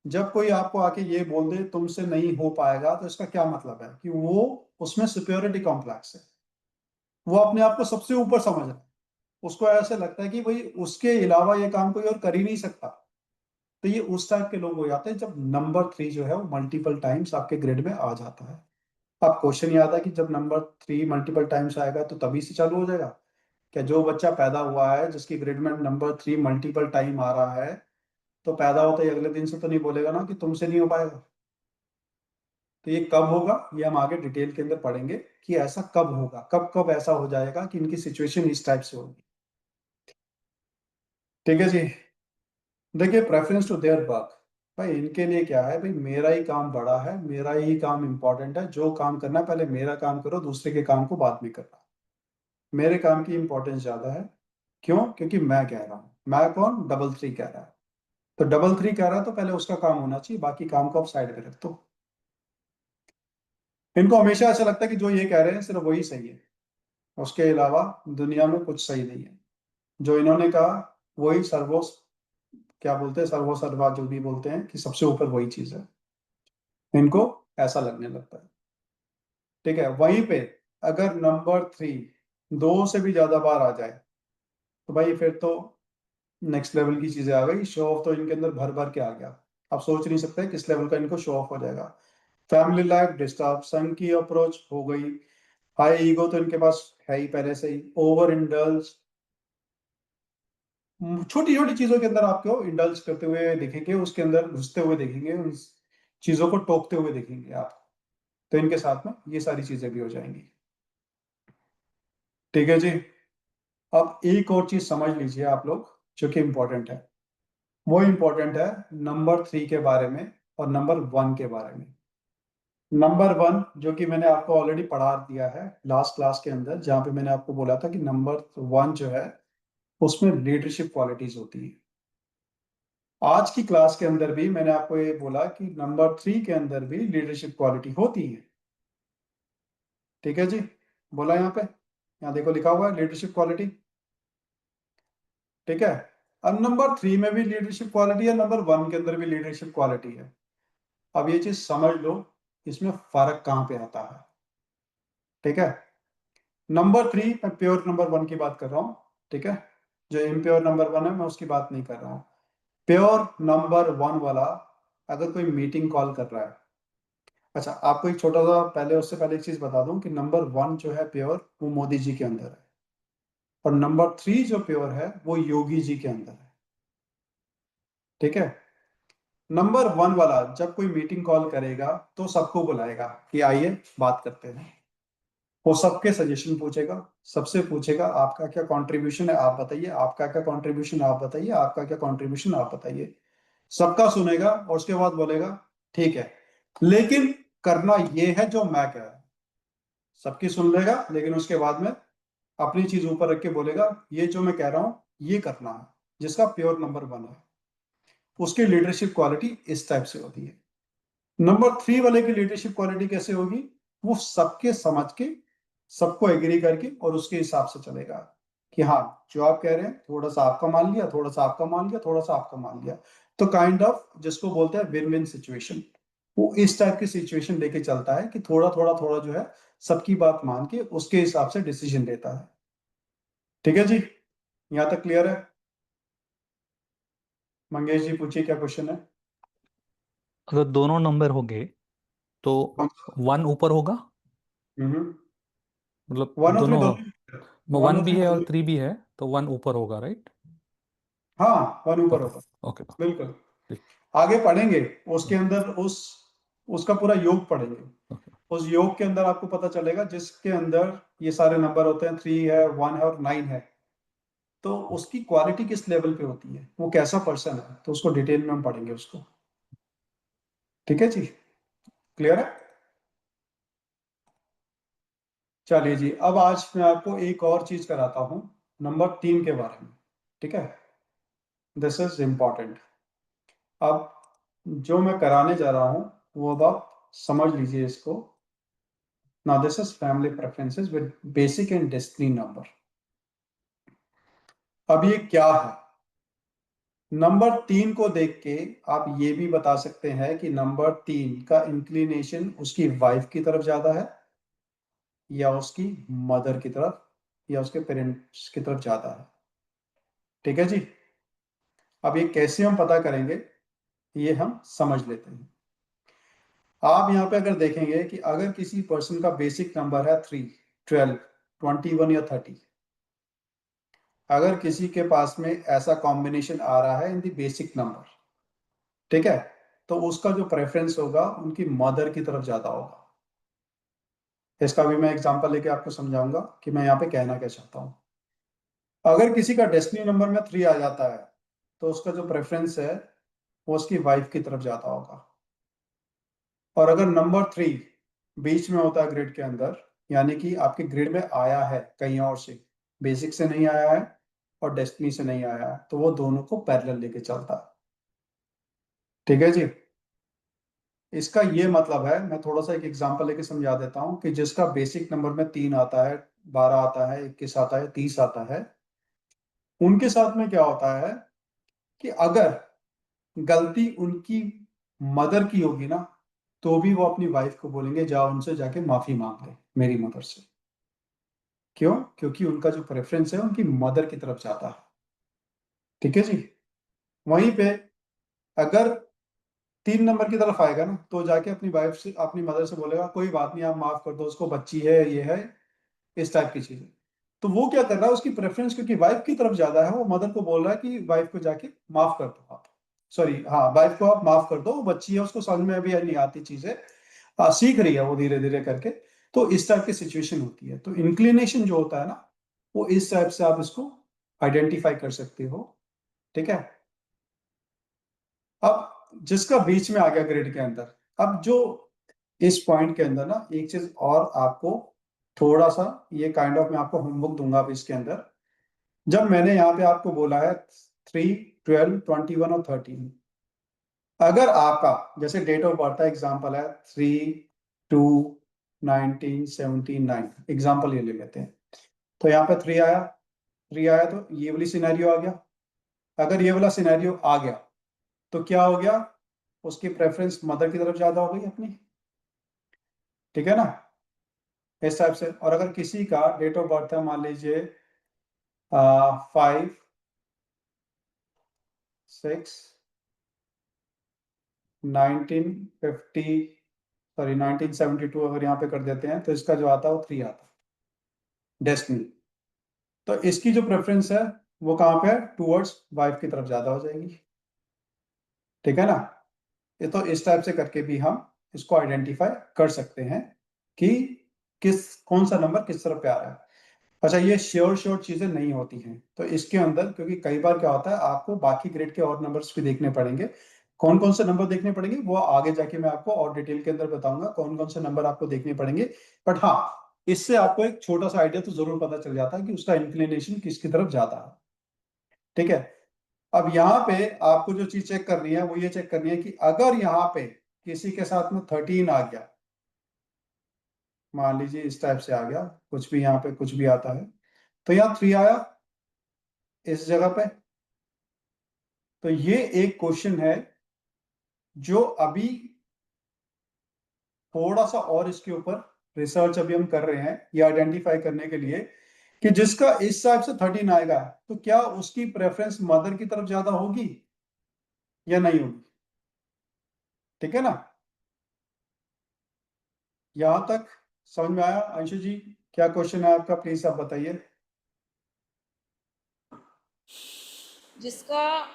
जब कोई आपको आके ये बोल दे तुमसे नहीं हो पाएगा, तो इसका क्या मतलब है कि वो, उसमें सुपियोरिटी कॉम्प्लेक्स है, वो अपने आप को सबसे ऊपर समझ रहा है, उसको ऐसे लगता है कि भाई उसके अलावा ये काम कोई और कर ही नहीं सकता। तो ये उस टाइप के लोग हो जाते हैं जब नंबर 3 जो है वो मल्टीपल टाइम्स आपके ग्रिड में आ जाता है। अब क्वेश्चन ये आता है कि जब नंबर 3 मल्टीपल टाइम्स आएगा तो तभी से चालू हो जाएगा क्या, जो बच्चा पैदा हुआ है जिसकी ग्रिड में नंबर 3 मल्टीपल टाइम आ रहा है, तो पैदा होता ही अगले दिन से तो नहीं बोलेगा ना कि तुमसे नहीं हो पाएगा। तो ये कब होगा, ये हम आगे डिटेल के अंदर पढ़ेंगे कि ऐसा कब होगा, कब कब ऐसा हो जाएगा कि इनकी सिचुएशन इस टाइप से होगी। ठीक है जी, देखिए प्रेफरेंस टू देयर वर्क, भाई इनके लिए क्या है, भाई मेरा ही काम बड़ा है, मेरा ही काम इंपॉर्टेंट है, जो काम करना है पहले मेरा काम करो, दूसरे के काम को बाद में करना। मेरे काम की इंपॉर्टेंस ज्यादा है, क्यों, क्योंकि मैं कह रहा हूँ, मैं कौन, डबल 3 कह रहा है, तो डबल 3 कह रहा है तो पहले उसका काम होना चाहिए, बाकी काम को आप साइड में रख दो। इनको हमेशा ऐसा लगता है कि जो ये कह रहे हैं सिर्फ वही सही है, उसके अलावा दुनिया में कुछ सही नहीं है, जो इन्होंने कहा वही सर्वो, क्या बोलते हैं, सर्वो सर्वा जो भी बोलते हैं कि सबसे ऊपर वही चीज है, इनको ऐसा लगने लगता है। ठीक है, वहीं पे अगर नंबर 3 2 से भी ज्यादा बार आ जाए तो भाई फिर तो नेक्स्ट लेवल की चीजें आ गई, शो ऑफ तो इनके अंदर भर भर के आ गया। आप सोच नहीं सकते किस लेवल का इनको शो ऑफ हो जाएगा। फैमिली लाइफ डिस्टर्ब, सन की अप्रोच हो गई, हाई ईगो तो इनके पास है ही पहले से ही, ओवर इंडल्ज, छोटी छोटी चीजों के अंदर आपको इंडल्ज करते हुए दिखेंगे, उसके अंदर घुसते हुए देखेंगे, उन चीजों को टोकते हुए देखेंगे आप, तो इनके साथ में ये सारी चीजें भी हो जाएंगी। ठीक है जी। अब एक और चीज समझ लीजिए आप लोग जो कि इंपॉर्टेंट है, वो इंपॉर्टेंट है नंबर 3 के बारे में और नंबर 1 के बारे में। नंबर 1 जो कि मैंने आपको ऑलरेडी पढ़ा दिया है लास्ट क्लास के अंदर, जहां पे मैंने आपको बोला था कि नंबर 1 जो है उसमें लीडरशिप क्वालिटीज होती है। आज की क्लास के अंदर भी मैंने आपको ये बोला कि नंबर 3 के अंदर भी लीडरशिप क्वालिटी होती है। ठीक है जी, बोला यहाँ पे, यहाँ देखो लिखा हुआ है लीडरशिप क्वालिटी। ठीक है, अब नंबर 3 में भी लीडरशिप क्वालिटी है, नंबर 1 के अंदर भी लीडरशिप क्वालिटी है। अब ये चीज समझ लो इसमें फर्क कहाँ पे आता है। ठीक है, नंबर 3 मैं प्योर नंबर 1 की बात कर रहा हूँ। ठीक है, जो इम्प्योर नंबर 1 है मैं उसकी बात नहीं कर रहा हूँ। प्योर नंबर 1 वाला अगर कोई मीटिंग कॉल कर रहा है, अच्छा आपको एक छोटा सा पहले, उससे पहले एक चीज बता दूं कि नंबर 1 जो है प्योर वो मोदी जी के अंदर है, और नंबर 3 जो प्योर है वो योगी जी के अंदर है। ठीक है, नंबर 1 वाला जब कोई मीटिंग कॉल करेगा तो सबको बुलाएगा कि आइए बात करते हैं, वो सबके सजेशन पूछेगा, सबसे पूछेगा आपका क्या कंट्रीब्यूशन है आप बताइए, आपका क्या कंट्रीब्यूशन आप बताइए, आपका क्या कंट्रीब्यूशन आप बताइए। सबका सुनेगा और उसके बाद बोलेगा ठीक है, लेकिन करना ये है जो मैं कह रहा हूं। सबकी सुन लेगा लेकिन उसके बाद में अपनी चीज ऊपर रख के बोलेगा ये जो मैं कह रहा हूं ये करना है, जिसका प्योर नंबर 1 है। उसकी लीडरशिप क्वालिटी इस टाइप से होती है। नंबर 3 वाले की लीडरशिप क्वालिटी कैसे होगी, वो सबके समझ के, सबको एग्री करके और उसके हिसाब से चलेगा कि हाँ जो आप कह रहे हैं थोड़ा सा आपका मान लिया, थोड़ा सा आपका मान लिया, थोड़ा सा आपका मान लिया, तो काइंड ऑफ जिसको बोलते हैं विन विन सिचुएशन। वो इस टाइप की सिचुएशन लेके चलता है कि थोड़ा थोड़ा थोड़ा जो है सबकी बात मान के उसके हिसाब से डिसीजन लेता है। ठीक है जी, यहाँ तक क्लियर है। मंगेश जी पूछिए क्या क्वेश्चन है। अगर दोनों नंबर होंगे तो 1 ऊपर होगा, हम्म, मतलब 1 और 3 दोनों, दोनों, 1 1 और भी 3 है और दोनों, 3 भी है तो 1 ऊपर होगा, राइट? हाँ 1 ऊपर ओके, होगा, ओके, बिल्कुल। ठीक, आगे पढ़ेंगे उसके अंदर उसका पूरा योग पढ़ेंगे। ओके। उस योग के अंदर आपको पता चलेगा जिसके अंदर ये सारे नंबर होते हैं, 3 है, 1 है और 9 है, तो उसकी क्वालिटी किस लेवल पे होती है, वो कैसा पर्सन है, तो उसको डिटेल में हम पढ़ेंगे उसको। ठीक है जी, क्लियर है। चलिए जी, अब आज मैं आपको एक और चीज कराता हूं नंबर 3 के बारे में। ठीक है, दिस इज इंपॉर्टेंट। अब जो मैं कराने जा रहा हूं वो अब आप समझ लीजिए इसको। Now this is family preferences with basic and destiny number. अब ये क्या है, नंबर 3 को देख के आप ये भी बता सकते हैं कि नंबर 3 का इंक्लिनेशन उसकी वाइफ की तरफ ज्यादा है या उसकी मदर की तरफ या उसके पेरेंट्स की तरफ ज्यादा है। ठीक है जी, अब ये कैसे हम पता करेंगे ये हम समझ लेते हैं। आप यहाँ पे अगर देखेंगे कि अगर किसी पर्सन का बेसिक नंबर है 3, 12, 21 या 30, अगर किसी के पास में ऐसा कॉम्बिनेशन आ रहा है इन दी बेसिक नंबर, ठीक है, तो उसका जो प्रेफरेंस होगा उनकी मदर की तरफ ज्यादा होगा। इसका भी मैं एग्जांपल लेके आपको समझाऊंगा कि मैं यहाँ पे कहना क्या चाहता हूँ। अगर किसी का डेस्टिनी नंबर में 3 आ जाता है तो उसका जो प्रेफरेंस है वो उसकी वाइफ की तरफ ज्यादा होगा। और अगर नंबर 3 बीच में होता है ग्रिड के अंदर, यानी कि आपके ग्रिड में आया है कहीं और से, बेसिक से नहीं आया है और डेस्टिनी से नहीं आया है, तो वो दोनों को पैरेलल लेके चलता है। ठीक है जी, इसका ये मतलब है, मैं थोड़ा सा एक एग्जांपल लेके समझा देता हूँ कि जिसका बेसिक नंबर में 3 आता है, 12 आता है, 21 आता है, 30 आता है, उनके साथ में क्या होता है कि अगर गलती उनकी मदर की होगी ना, तो भी वो अपनी वाइफ को बोलेंगे जाओ उनसे जाके माफी मांग ले मेरी मदर से। क्यों? क्योंकि उनका जो प्रेफरेंस है उनकी मदर की तरफ जाता है। ठीक है जी, वहीं पे अगर 3 नंबर की तरफ आएगा ना, तो जाके अपनी वाइफ से, अपनी मदर से बोलेगा कोई बात नहीं, आप माफ कर दो उसको, बच्ची है, ये है, इस टाइप की चीजें। तो वो क्या कर रहा है, उसकी प्रेफरेंस क्योंकि वाइफ की तरफ ज्यादा है, वो मदर को बोल रहा है कि वाइफ को जाके माफ कर दो आप, सॉरी हाँ, वाइफ को आप माफ कर दो, वो बच्ची है, उसको समझ में अभी नहीं आती चीजें, सीख रही है वो धीरे धीरे करके। तो इस टाइप की सिचुएशन होती है। तो इंक्लिनेशन जो होता है ना, वो इस टाइप से आप इसको आइडेंटिफाई कर सकते हो। ठीक है। अब जिसका बीच में आ गया ग्रिड के अंदर, अब जो इस पॉइंट के अंदर ना एक चीज और आपको थोड़ा सा, ये काइंड ऑफ मैं आपको होमवर्क दूंगा अब इसके अंदर। जब मैंने यहाँ पे आपको बोला है 3, 12, 21 और 13, अगर आपका जैसे डेट ऑफ बर्थ है, एग्जाम्पल है 3/2/1979, एग्जाम्पल ये ले लेते हैं। तो यहाँ पे 3 आया तो ये वाली सिनेरियो आ गया। अगर ये वाला सिनेरियो आ गया तो क्या हो गया, उसकी प्रेफरेंस मदर की तरफ ज्यादा हो गई अपनी। ठीक है ना, इस टाइप से। और अगर किसी का डेट ऑफ बर्थ है मान लीजिए 5/6/1950, सॉरी 1972, अगर यहाँ पे कर देते हैं तो इसका जो आता है वो 3 आता है, डेस्टिनी। तो इसकी जो प्रेफरेंस है वो कहाँ पे है, टूवर्ड्स वाइफ की तरफ ज्यादा हो जाएगी। ठीक है ना। ये तो इस टाइप से करके भी हम इसको आइडेंटिफाई कर सकते हैं कि कौन सा नंबर किस तरफ पे आ रहा है। अच्छा, ये श्योर चीजें नहीं होती हैं तो इसके अंदर, क्योंकि कई बार क्या होता है आपको बाकी ग्रेड के और नंबर्स भी देखने पड़ेंगे। कौन कौन से नंबर देखने पड़ेंगे वो आगे जाके मैं आपको और डिटेल के अंदर बताऊंगा, कौन कौन से नंबर आपको देखने पड़ेंगे। बट हाँ, इससे आपको एक छोटा सा आइडिया तो जरूर पता चल जाता है कि उसका इंक्लिनेशन किसकी तरफ जाता है। ठीक है। अब यहाँ पे आपको जो चीज चेक करनी है वो ये चेक करनी है कि अगर यहाँ पे किसी के साथ में 13 आ गया, मान लीजिए इस टाइप से आ गया, कुछ भी यहाँ पे कुछ भी आता है, तो यहाँ 3 आया इस जगह पे। तो ये एक क्वेश्चन है जो अभी थोड़ा सा और इसके ऊपर रिसर्च अभी हम कर रहे हैं, ये आइडेंटिफाई करने के लिए कि जिसका इस टाइप से 13 आएगा तो क्या उसकी प्रेफरेंस मदर की तरफ ज्यादा होगी या नहीं होगी। ठीक है ना, यहां तक समझ में आया। अंशु जी, क्या क्वेश्चन है आपका, प्लीज आप बताइए। जिसका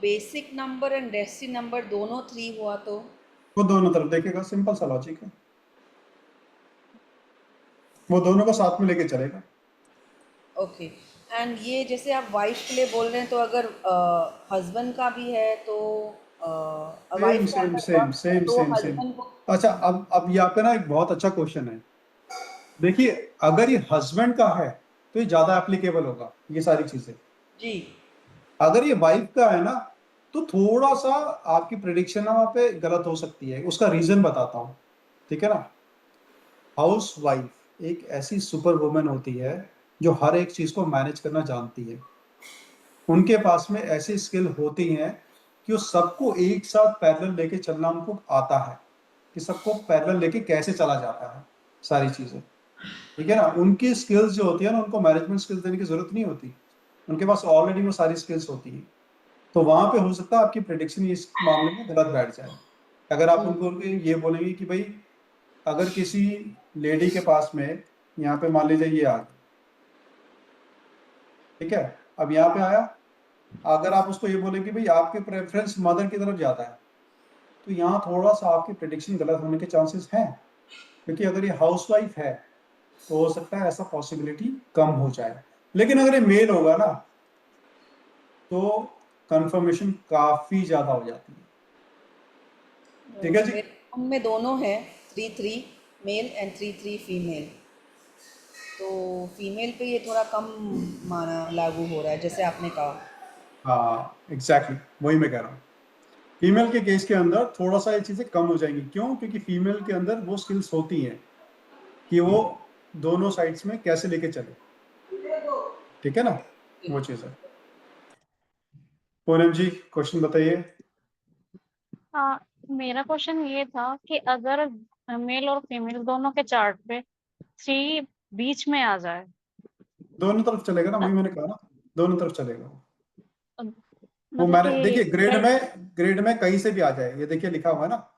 basic number and destiny number दोनों 3 हुआ तो वो दोनों तरफ देखेगा, सिंपल सा लॉजिक है, वो दोनों को साथ में लेके चलेगा। ओके। एंड ये जैसे आप वाइफ के लिए बोल रहे हैं तो अगर हस्बैंड का भी है तो सेम वाइफ का सेम अगर सेम वर्क है सेम तो सेम सेम। हस्बैंड को। अच्छा, अब यहाँ पे ना एक बहुत अच्छा क्वेश्चन है। देखिए, अगर ये हस्बैंड का है तो ये ज्यादा एप्लीकेबल होगा ये सारी चीजें। जी। अगर ये वाइफ का है ना तो थोड़ा सा आपकी प्रिडिक्शन वहां पे गलत हो सकती है। उसका रीजन बताता हूँ। ठीक है ना, हाउस वाइफ एक ऐसी सुपर वुमेन होती है जो हर एक चीज को मैनेज करना जानती है। उनके पास में ऐसी स्किल होती हैं कि वो सबको एक साथ पैरेलल लेके चलना उनको आता है, कि सबको पैरेलल लेके कैसे चला जाता है सारी चीजें। ठीक है ना, उनकी स्किल्स जो होती है ना, उनको मैनेजमेंट स्किल्स देने की जरूरत नहीं होती, उनके पास ऑलरेडी वो सारी स्किल्स होती है। तो वहां पे हो सकता है आपकी प्रिडिक्शन इस मामले में गलत बैठ जाए। अगर आप उनको ये बोलेंगे कि भाई अगर किसी लेडी के पास में यहाँ पे मान लीजिए ये आ गया, ठीक है, अब यहाँ पे आया, अगर आप उसको ये बोले कि भाई आपके प्रेफरेंस मदर की तरफ जाता है, तो यहाँ थोड़ा सा आपकी प्रिडिक्शन गलत होने के चांसेस हैं। क्योंकि अगर ये हाउसवाइफ है तो हो सकता है ऐसा पॉसिबिलिटी कम हो जाए। लेकिन अगर ये मेल होगा ना तो कंफर्मेशन काफी ज्यादा हो जाती है। ठीक है जी। मेरे फोन में दोनों है 3 मेल एंड 3 फीमेल, तो फीमेल पे ये थोड़ा कम माना लागू हो रहा है जैसे आपने कहा। हाँ एग्जैक्टली, वही मैं कह रहा हूँ। फीमेल के केस के अंदर थोड़ा सा ये चीजें कम हो जाएंगी। क्यों? क्योंकि फीमेल के अंदर वो स्किल्स होती हैं कि वो दोनों साइड्स में कैसे लेके चले। ठीक है ना, वो चीज है। पूनम जी, क्वेश्चन बताइए। हाँ, मेरा क्वेश्चन ये था कि अगर मेल और फीमेल दोनों के चार्ट पे 3 बीच में आ जाए दोनों तरफ चलेगा ना, वही मैंने कहा ना, दोनों तरफ चलेगा। वो मतलब मैंने कि देखिए ग्रेड में कहीं से भी आ जाए, ये देखिए लिखा हुआ है ना,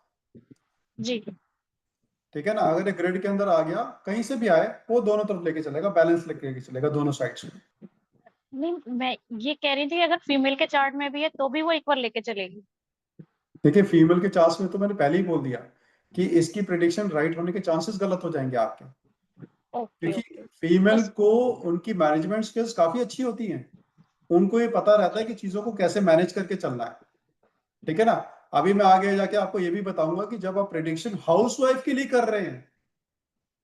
जी ठीक है ना। अगर ये ग्रेड के अंदर आ गया, कहीं से भी आए, वो दोनों तरफ लेके चलेगा, बैलेंस लेके चलेगा दोनों साइड्स में। नहीं, मैं ये कह रही थी अगर फीमेल के चार्ट में भी है तो भी वो इक्वल लेके चलेगी। देखिए फीमेल के चार्ट्स में तो मैंने पहले ही बोल दिया कि इसकी प्रिडिक्शन राइट होने के चांसेस गलत हो जाएंगे आपके, ओके क्योंकि फीमेल बस को उनकी मैनेजमेंट स्किल्स काफी अच्छी होती हैं, उनको ये पता रहता है कि चीजों को कैसे मैनेज करके चलना है, ठीक है ना। अभी मैं आगे जाके आपको ये भी बताऊंगा कि जब आप प्रिडिक्शन हाउसवाइफ के लिए कर रहे हैं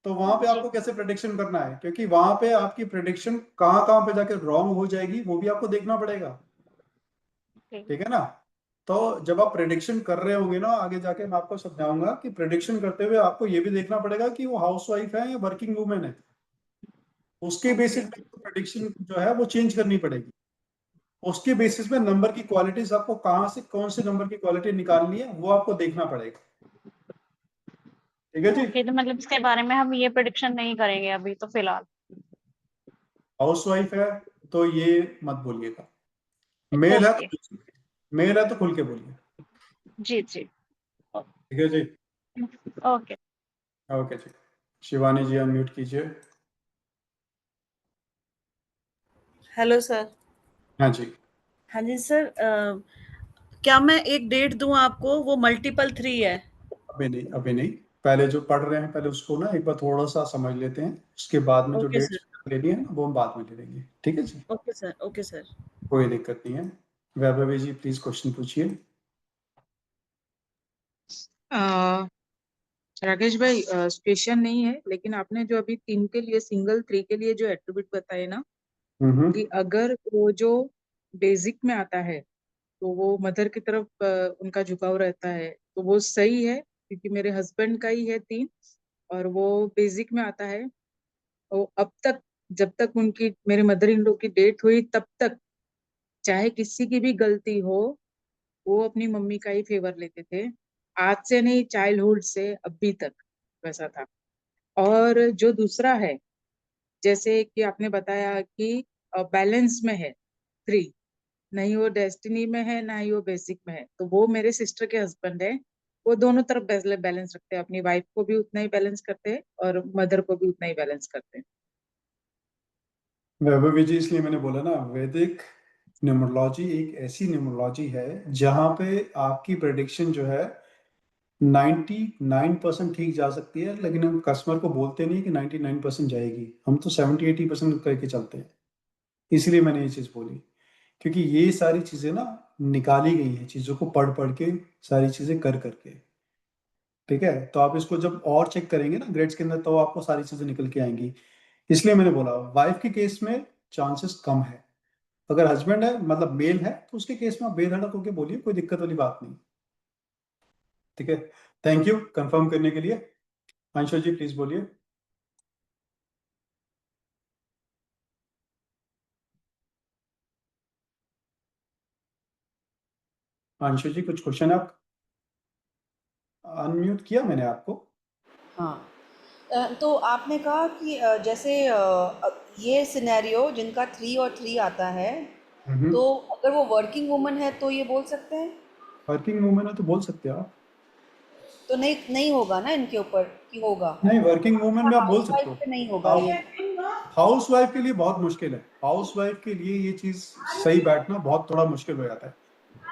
तो वहां पे जी आपको कैसे प्रिडिक्शन करना है, क्योंकि वहां पे आपकी प्रिडिक्शन कहाँ कहाँ पे जाके रॉन्ग हो जाएगी वो भी आपको देखना पड़ेगा, ओके ठीक है ना। तो जब आप प्रिडिक्शन कर रहे होंगे ना, आगे जाके मैं आपको समझाऊंगा कि प्रिडिक्शन करते हुए आपको ये भी देखना पड़ेगा कि वो हाउसवाइफ है या वर्किंग वुमेन है, उसके ओके बेसिस पे प्रिडिक्शन जो है वो चेंज करनी पड़ेगी। उसके बेसिस पे नंबर की क्वालिटीज आपको कहाँ से कौन से नंबर की क्वालिटी निकालनी है वो आपको देखना पड़ेगा, ठीक है जी। ओके तो मतलब इसके बारे में हम ये प्रिडिक्शन नहीं करेंगे अभी तो फिलहाल। हाउसवाइफ है तो ये मत बोलिएगा, मेल है ओके तो मेल है तो खुल के बोलिए, जी जी ठीक है जी। ओके ओके जी, शिवानी जी अनम्यूट कीजिए। Hello sir. हाँ जी, हाँ जी सर, क्या मैं एक डेट दूं आपको, वो मल्टीपल 3 है? अभी नहीं अभी नहीं, पहले जो पढ़ रहे हैं पहले उसको ना एक बार थोड़ा सा समझ लेते हैं, उसके बाद में जो ओके डेट्स सर, लेनी है ना वो हम बाद में ले लेंगे, ठीक है जी, ओके सर, ओके सर। कोई दिक्कत नहीं है। वैभवी जी प्लीज क्वेश्चन पूछिए। अ, राकेश भाई, क्वेश्चन नहीं है, लेकिन आपने जो अभी 3 के लिए, सिंगल 3 के लिए जो एट्रीब्यूट बताए ना, कि अगर वो जो बेसिक में आता है तो वो मदर की तरफ उनका झुकाव रहता है, तो वो सही है, क्योंकि मेरे हस्बैंड का ही है 3 और वो बेसिक में आता है। वो अब तक, जब तक उनकी, मेरे मदर इन लॉ की डेथ हुई तब तक, चाहे किसी की भी गलती हो, वो अपनी मम्मी का ही फेवर लेते थे। आज से नहीं, चाइल्डहुड से अभी तक वैसा था। और जो दूसरा है, जैसे कि आपने बताया कि बैलेंस में है 3, नहीं वो डेस्टिनी में है ना ही वो बेसिक में है, तो वो मेरे सिस्टर के हस्बैंड है। वो दोनों तरफ बैलेंस रखते हैं, अपनी वाइफ को भी उतना ही बैलेंस करते हैं और मदर को भी उतना ही बैलेंस करते हैं। वैभवी जी इसलिए मैंने बोला ना, वैदिक न्यूमरोलॉजी एक ऐसी न्यूमरोलॉजी है जहां पे आपकी प्रेडिक्शन जो है 99% ठीक जा सकती है, लेकिन हम कस्टमर को बोलते नहीं कि 99% जाएगी, हम तो 70-80% करके चलते हैं। इसलिए मैंने ये चीज़ बोली, क्योंकि ये सारी चीज़ें ना निकाली गई हैं चीज़ों को पढ़ पढ़ के, सारी चीज़ें कर करके, ठीक है। तो आप इसको जब और चेक करेंगे ना ग्रेड्स के अंदर तो आपको सारी चीज़ें निकल के आएंगी। इसलिए मैंने बोला वाइफ के केस में चांसेस कम है, अगर हस्बैंड है मतलब मेल है तो उसके केस में आप बेधड़क होकर बोलिए, कोई दिक्कत वाली बात नहीं, ठीक है। थैंक यू कंफर्म करने के लिए। अंशु जी प्लीज बोलिए। अंशु जी कुछ क्वेश्चन आप, अनम्यूट किया मैंने आपको। हाँ, तो आपने कहा कि जैसे ये सिनेरियो जिनका 3 और 3 आता है, तो अगर वो वर्किंग वुमन है तो ये बोल सकते हैं? वर्किंग वूमेन है तो बोल सकते हो आप, तो नहीं नहीं होगा ना इनके ऊपर कि होगा? नहीं वर्किंग वूमेन में आप बोल हाउस सकते वाइफ हो। पे नहीं होगा ये? हाउस वाइफ के लिए बहुत मुश्किल है, हाउस वाइफ के लिए ये चीज सही बैठना बहुत थोड़ा मुश्किल हो जाता है,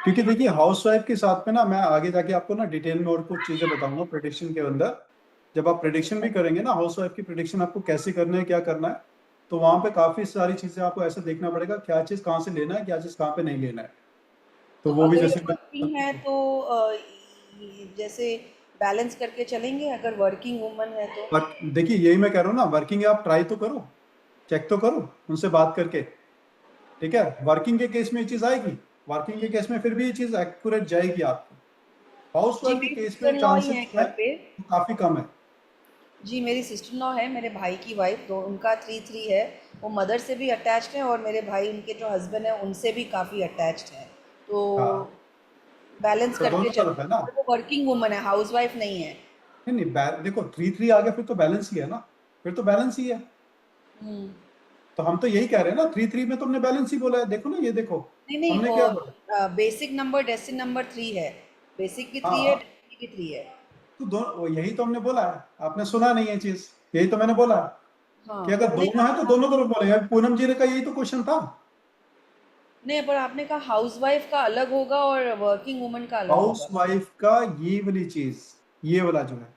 क्योंकि देखिए हाउस वाइफ के साथ में ना मैं आगे जाके आपको ना डिटेल में और कुछ चीजें बताऊंगा प्रेडिक्शन के अंदर। जब आप प्रेडिक्शन भी करेंगे ना हाउस वाइफ की प्रेडिक्शन आपको कैसे करना है क्या करना है, तो वहां पे काफी सारी चीजें आपको ऐसा देखना पड़ेगा क्या चीज कहाँ से लेना है क्या चीज कहाँ पे नहीं लेना है, तो तो वो भी अगर ये जैसे वर्किंग है तो जैसे बैलेंस करके चलेंगे, अगर वर्किंग वुमन है तो? देखिए यही मैं कह रहा हूँ ना, वर्किंग आप ट्राई तो करो, चेक तो करो उनसे बात करके, ठीक है। वर्किंग के केस में ये चीज आएगी, वर्किंग के केस में फिर भी ये चीज एक्यूरेट जाएगी आपको, हाउस जी वाइफ के मेरी केस सिस्टर में इन लॉ ही चांसेस है जो है घर पे। वो काफी कम है। जी मेरी सिस्टर इन लॉ है, मेरे भाई की वाइफ, तो उनका 3-3 है। वो मदर से भी अटैच्ड है और मेरे भाई उनके जो हस्बैंड है उनसे भी काफ़ी अटैच्ड है, तो हाँ बैलेंस तो करके दोनों चल। तरफ है ना, और वो वर्किंग वुमन है, हाउस वाइफ नहीं है। नहीं नहीं देखो 3-3 आ गया फिर तो बैलेंस ही है ना, फिर तो बैलेंस ही है, हम्म तो हम तो यही कह रहे हैं ना, 3 3 में तुमने बैलेंस ही बोला है, देखो ना, ये देखो नहीं हमने क्या बोला। बेसिक नंबर डेसिमल नंबर 3 है, बेसिक भी 3 है, हाँ डेसिमल भी 3 है। तो यही तो हमने बोला है, आपने सुना नहीं है चीज, यही तो मैंने बोला कि हाँ अगर नहीं, दोनों है तो दोनों तरफ बोलेंगे। अभी पूनम जी ने का यही तो क्वेश्चन था। नहीं पर आपने कहा हाउसवाइफ का अलग होगा और वर्किंग वुमन का अलग हाउस होगा। वाइफ का ये वाली चीज, ये वाला जो है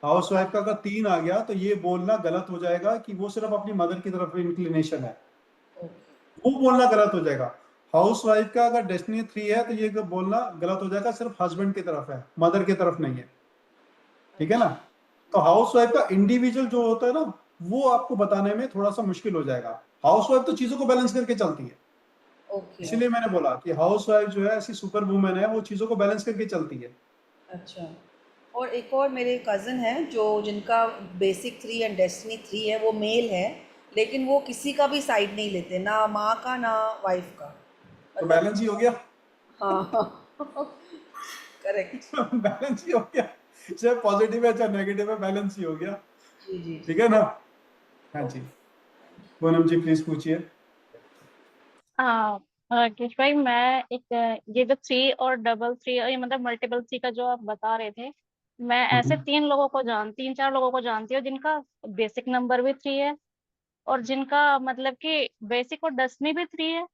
हाउस वाइफ का अगर 3 आ गया तो ये बोलना गलत हो जाएगा कि वो सिर्फ अपनी मदर की तरफ इंक्लिनेशन है, ओके, वो बोलना गलत हो जाएगा। हाउस वाइफ का अगर डेस्टिनी 3 है तो ये बोलना गलत हो जाएगा, सिर्फ हस्बैंड की तरफ है, मदर की तरफ नहीं है। ठीक है ना? तो हाउस वाइफ का इंडिविजुअल जो होता है ना, वो आपको बताने में थोड़ा सा मुश्किल हो जाएगा। हाउस वाइफ तो चीजों को बैलेंस करके चलती है, ओके, इसीलिए मैंने बोला कि हाउस वाइफ जो है ऐसी सुपर वुमेन है, वो चीजों को बैलेंस करके चलती है। अच्छा। और एक और मेरे कज़न है जो जिनका बेसिक 3 एंड डेस्टिनी 3 है, वो मेल है, लेकिन वो किसी का भी साइड नहीं लेते, ना माँ का ना वाइफ का, तो मतलब बैलेंस ही हो गया। हाँ करेक्ट। बैलेंस ही हो गया, चाहे पॉजिटिव है चाहे नेगेटिव है, बैलेंस ही हो गया। जी जी ठीक है ना? हाँ जी, पूनम जी प्लीज पूछिए। हाँ किश भाई, मैं एक ये जो 3 और डबल 3 और ये मतलब मल्टीपल 3 का जो आप बता रहे थे, मैं ऐसे 3 4 लोगों को जानती हूँ जिनका बेसिक नंबर भी 3 है, और जिनका मतलब कि बेसिक और डेस्टिनी भी 3 है,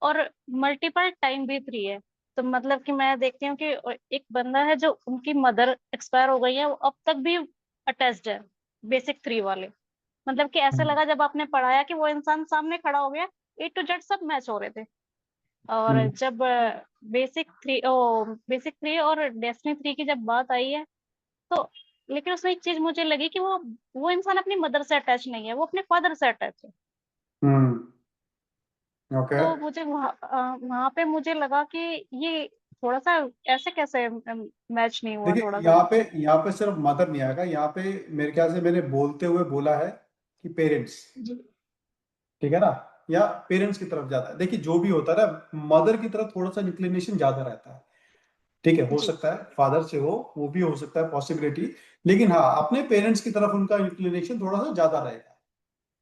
और मल्टीपल टाइम भी 3 है। तो मतलब कि मैं देखती हूँ कि एक बंदा है जो उनकी मदर एक्सपायर हो गई है, वो अब तक भी अटैच्ड है बेसिक 3 वाले। मतलब कि ऐसे लगा जब आपने पढ़ाया कि वो इंसान सामने खड़ा हो गया, A to Z सब मैच हो रहे थे। और जब बेसिक 3 और डेस्टिनी 3 की जब बात आई है, तो लेकिन उसमें एक चीज मुझे लगी कि वो इंसान अपनी मदर से अटैच नहीं है, वो अपने फादर से अटैच है। ओके, तो मुझे वहां पे मुझे लगा कि ये थोड़ा सा ऐसे कैसे मैच नहीं हुआ देखिए थोड़ा सा। यहाँ पे सिर्फ मदर नहीं आएगा, यहाँ पे मेरे ख्याल से मैंने बोलते हुए बोला है कि पेरेंट्स। जी ठीक है ना? या पेरेंट्स की तरफ ज्यादा है। देखिए जो भी होता है ना, मदर की तरफ थोड़ा सा इंक्लिनेशन ज्यादा रहता है। ठीक है, हो जी सकता है फादर से हो, वो भी हो सकता है पॉसिबिलिटी, लेकिन हाँ अपने पेरेंट्स की तरफ उनका इंक्लिनेशन थोड़ा सा ज्यादा रहेगा।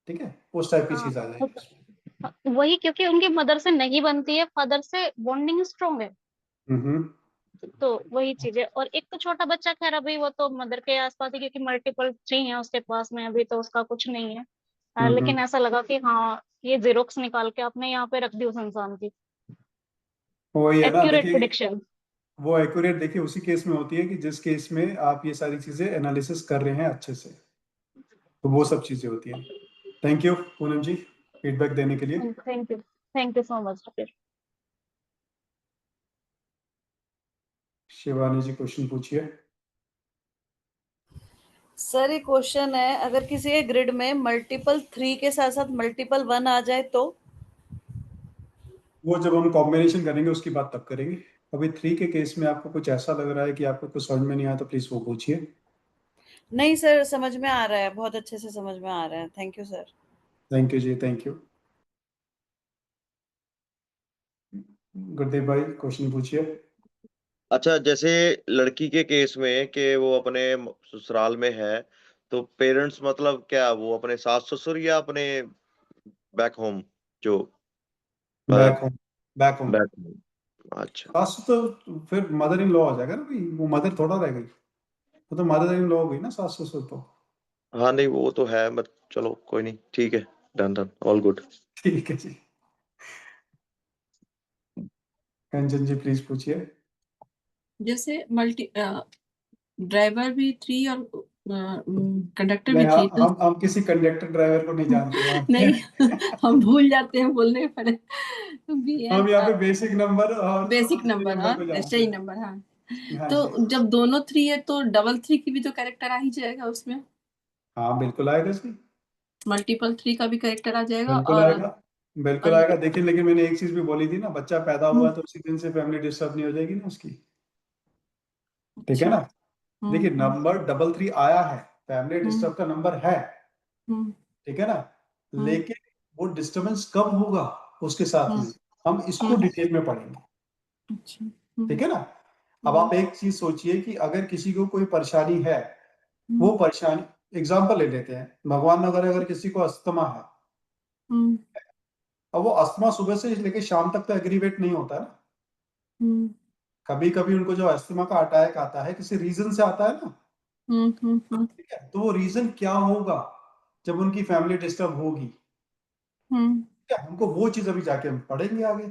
ठीक है, उस टाइप की हाँ चीज आ जाएगी उसमें। वही, क्योंकि उनकी मदर से नहीं बनती है, फादर से बॉन्डिंग स्ट्रांग है। हम्म। तो वही चीज है। और एक तो छोटा बच्चा, खैर अभी वो तो मदर के आसपास ही, क्योंकि मल्टीपल 3 है उसके पास में, अभी तो उसका कुछ नहीं है। हम्म। लेकिन ऐसा लगा कि हाँ, ये जेरोक्स निकाल के आपने यहाँ पे रख दी उस इंसान की। वही है ना, एक्यूरेट देखिए प्रिडिक्शन। वो एक्यूरेट देखिए उसी केस में होती है कि जिस केस में आप ये सारी चीजें एनालिसिस कर रहे हैं अच्छे से, तो वो सब चीजें होती हैं। Thank you Poonam ji feedback देने के लिए। Thank you so much. Shivani ji question पूछिए। सर ये क्वेश्चन है, अगर किसी के ग्रिड में मल्टीपल 3 के साथ साथ मल्टीपल 1 आ जाए तो? वो जब हम कॉम्बिनेशन करेंगे उसकी बात तब करेंगे। अभी 3 के केस में आपको कुछ ऐसा लग रहा है कि आपको कुछ समझ में नहीं आया तो प्लीज वो पूछिए। नहीं सर, समझ में आ रहा है, बहुत अच्छे से समझ में आ रहा है, thank you sir. Thank you जी, थैंक यू। गुरदेव भाई क्वेश्चन पूछिए। अच्छा, जैसे लड़की के केस में कि वो अपने ससुराल में है, तो पेरेंट्स मतलब क्या, वो अपने सास ससुर या अपने बैक होम, जो बैक मतलब home, back home. Back home? अच्छा। सास तो फिर मदर इन लॉ हो जाएगा ना भाई, वो मदर थोड़ा रह गई, वो तो मदर इन लॉ हो गई ना सास ससुर तो। हाँ नहीं, वो तो है, बट चलो कोई नहीं, ठीक है, डन डन, ऑल गुड। ठीक है जी। कंचन जी प्लीज पूछिए। जैसे मल्टी ड्राइवर भी 3 और कंडक्टर नहीं, भी 3, तो हम किसी कंडक्टर ड्राइवर को नहीं जानते यहाँ नहीं पे। हम भूल जाते हैं बोलने पड़े तो भी है। हम यहाँ पे बेसिक नंबर और बेसिक सही नंबर नंबर को और जानते सही हैं। नंबर, हाँ। हाँ जी, तो जब दोनों 3 है तो डबल 3 की भी तो कैरेक्टर आ ही जाएगा उसमें, हाँ बिल्कुल आएगा जी, मल्टीपल 3 का भी कैरेक्टर आ जाएगा। बिल्कुल आएगा, बिल्कुल और आएगा। देखिए लेकिन मैंने एक चीज भी बोली थी ना, बच्चा पैदा हुआ हम्म, है तो उसी दिन से फैमिली डिस्टर्ब नहीं हो जाएगी ना उसकी। ठीक है अच्छा। ना? हम्म देखिए हम्म नंबर डबल 3 आया है, फैमिली हम्म डिस्टर्ब का नंबर है। हम्म ठीक है ना? हम्म लेकिन वो डिस्टर्बेंस कब होगा उसके साथ हम्म में, हम इसको हम्म, डिटेल में पढ़ेंगे। अच्छा। ठीक है ना? अब हम्म आप एक चीज सोचिए कि अगर किसी को कोई परेशानी है, हम्म वो परेशानी एग्जाम्पल ले लेते हैं, भगवान अगर अगर किसी को अस्थमा है, हम्म अब वो अस्थमा सुबह से लेके शाम तक तो एग्रीवेट नहीं होता है ना, हम्म कभी कभी उनको जो अस्थमा का अटैक आता है किसी रीजन से आता है ना, हम्म ठीक है, तो वो रीजन क्या होगा जब उनकी फैमिली डिस्टर्ब होगी, हम्म ठीक है, हमको वो चीज अभी जाके हम पढ़ेंगे आगे।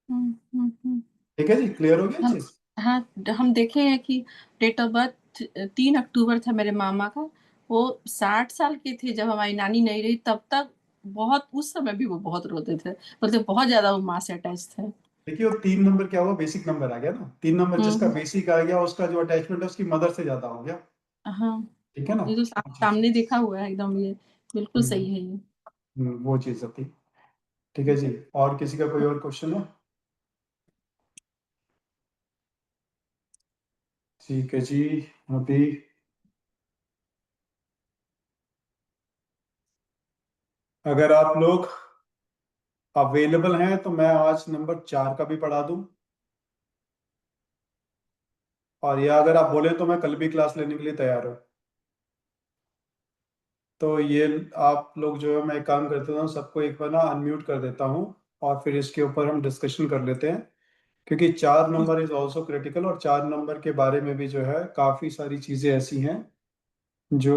हम्म। ठीक है जी, क्लियर हो गया हम चीज? हाँ, हम देखे हैं कि डेट ऑफ बर्थ 3 अक्टूबर था मेरे मामा का। वो 60 साल के थे जब हमारी नानी नहीं रही, तब तक बहुत, उस समय भी वो बहुत रोते थे, मतलब बहुत ज्यादा वो माँ से अटैच थे। देखिए वो 3 नंबर क्या हुआ, बेसिक नंबर आ गया ना, 3 नंबर जिसका हम्म बेसिक आ गया उसका जो अटैचमेंट है उसकी मदर से ज्यादा हो गया। हाँ, ठीक है ना, ये तो वो चीज, सामने देखा हुआ है एकदम, ये बिल्कुल सही है ये। वो चीज होती। ठीक है जी, और किसी का कोई और क्वेश्चन है? ठीक है जी, अभी अगर आप लोग अवेलेबल हैं तो मैं आज नंबर 4 का भी पढ़ा दूं, और या अगर आप बोले तो मैं कल भी क्लास लेने के लिए तैयार हूँ। तो ये आप लोग जो है, मैं एक काम करता हूँ, सबको एक बार ना अनम्यूट कर देता हूँ और फिर इसके ऊपर हम डिस्कशन कर लेते हैं, क्योंकि 4 नंबर इज ऑल्सो क्रिटिकल, और 4 नंबर के बारे में भी जो है काफ़ी सारी चीज़ें ऐसी हैं जो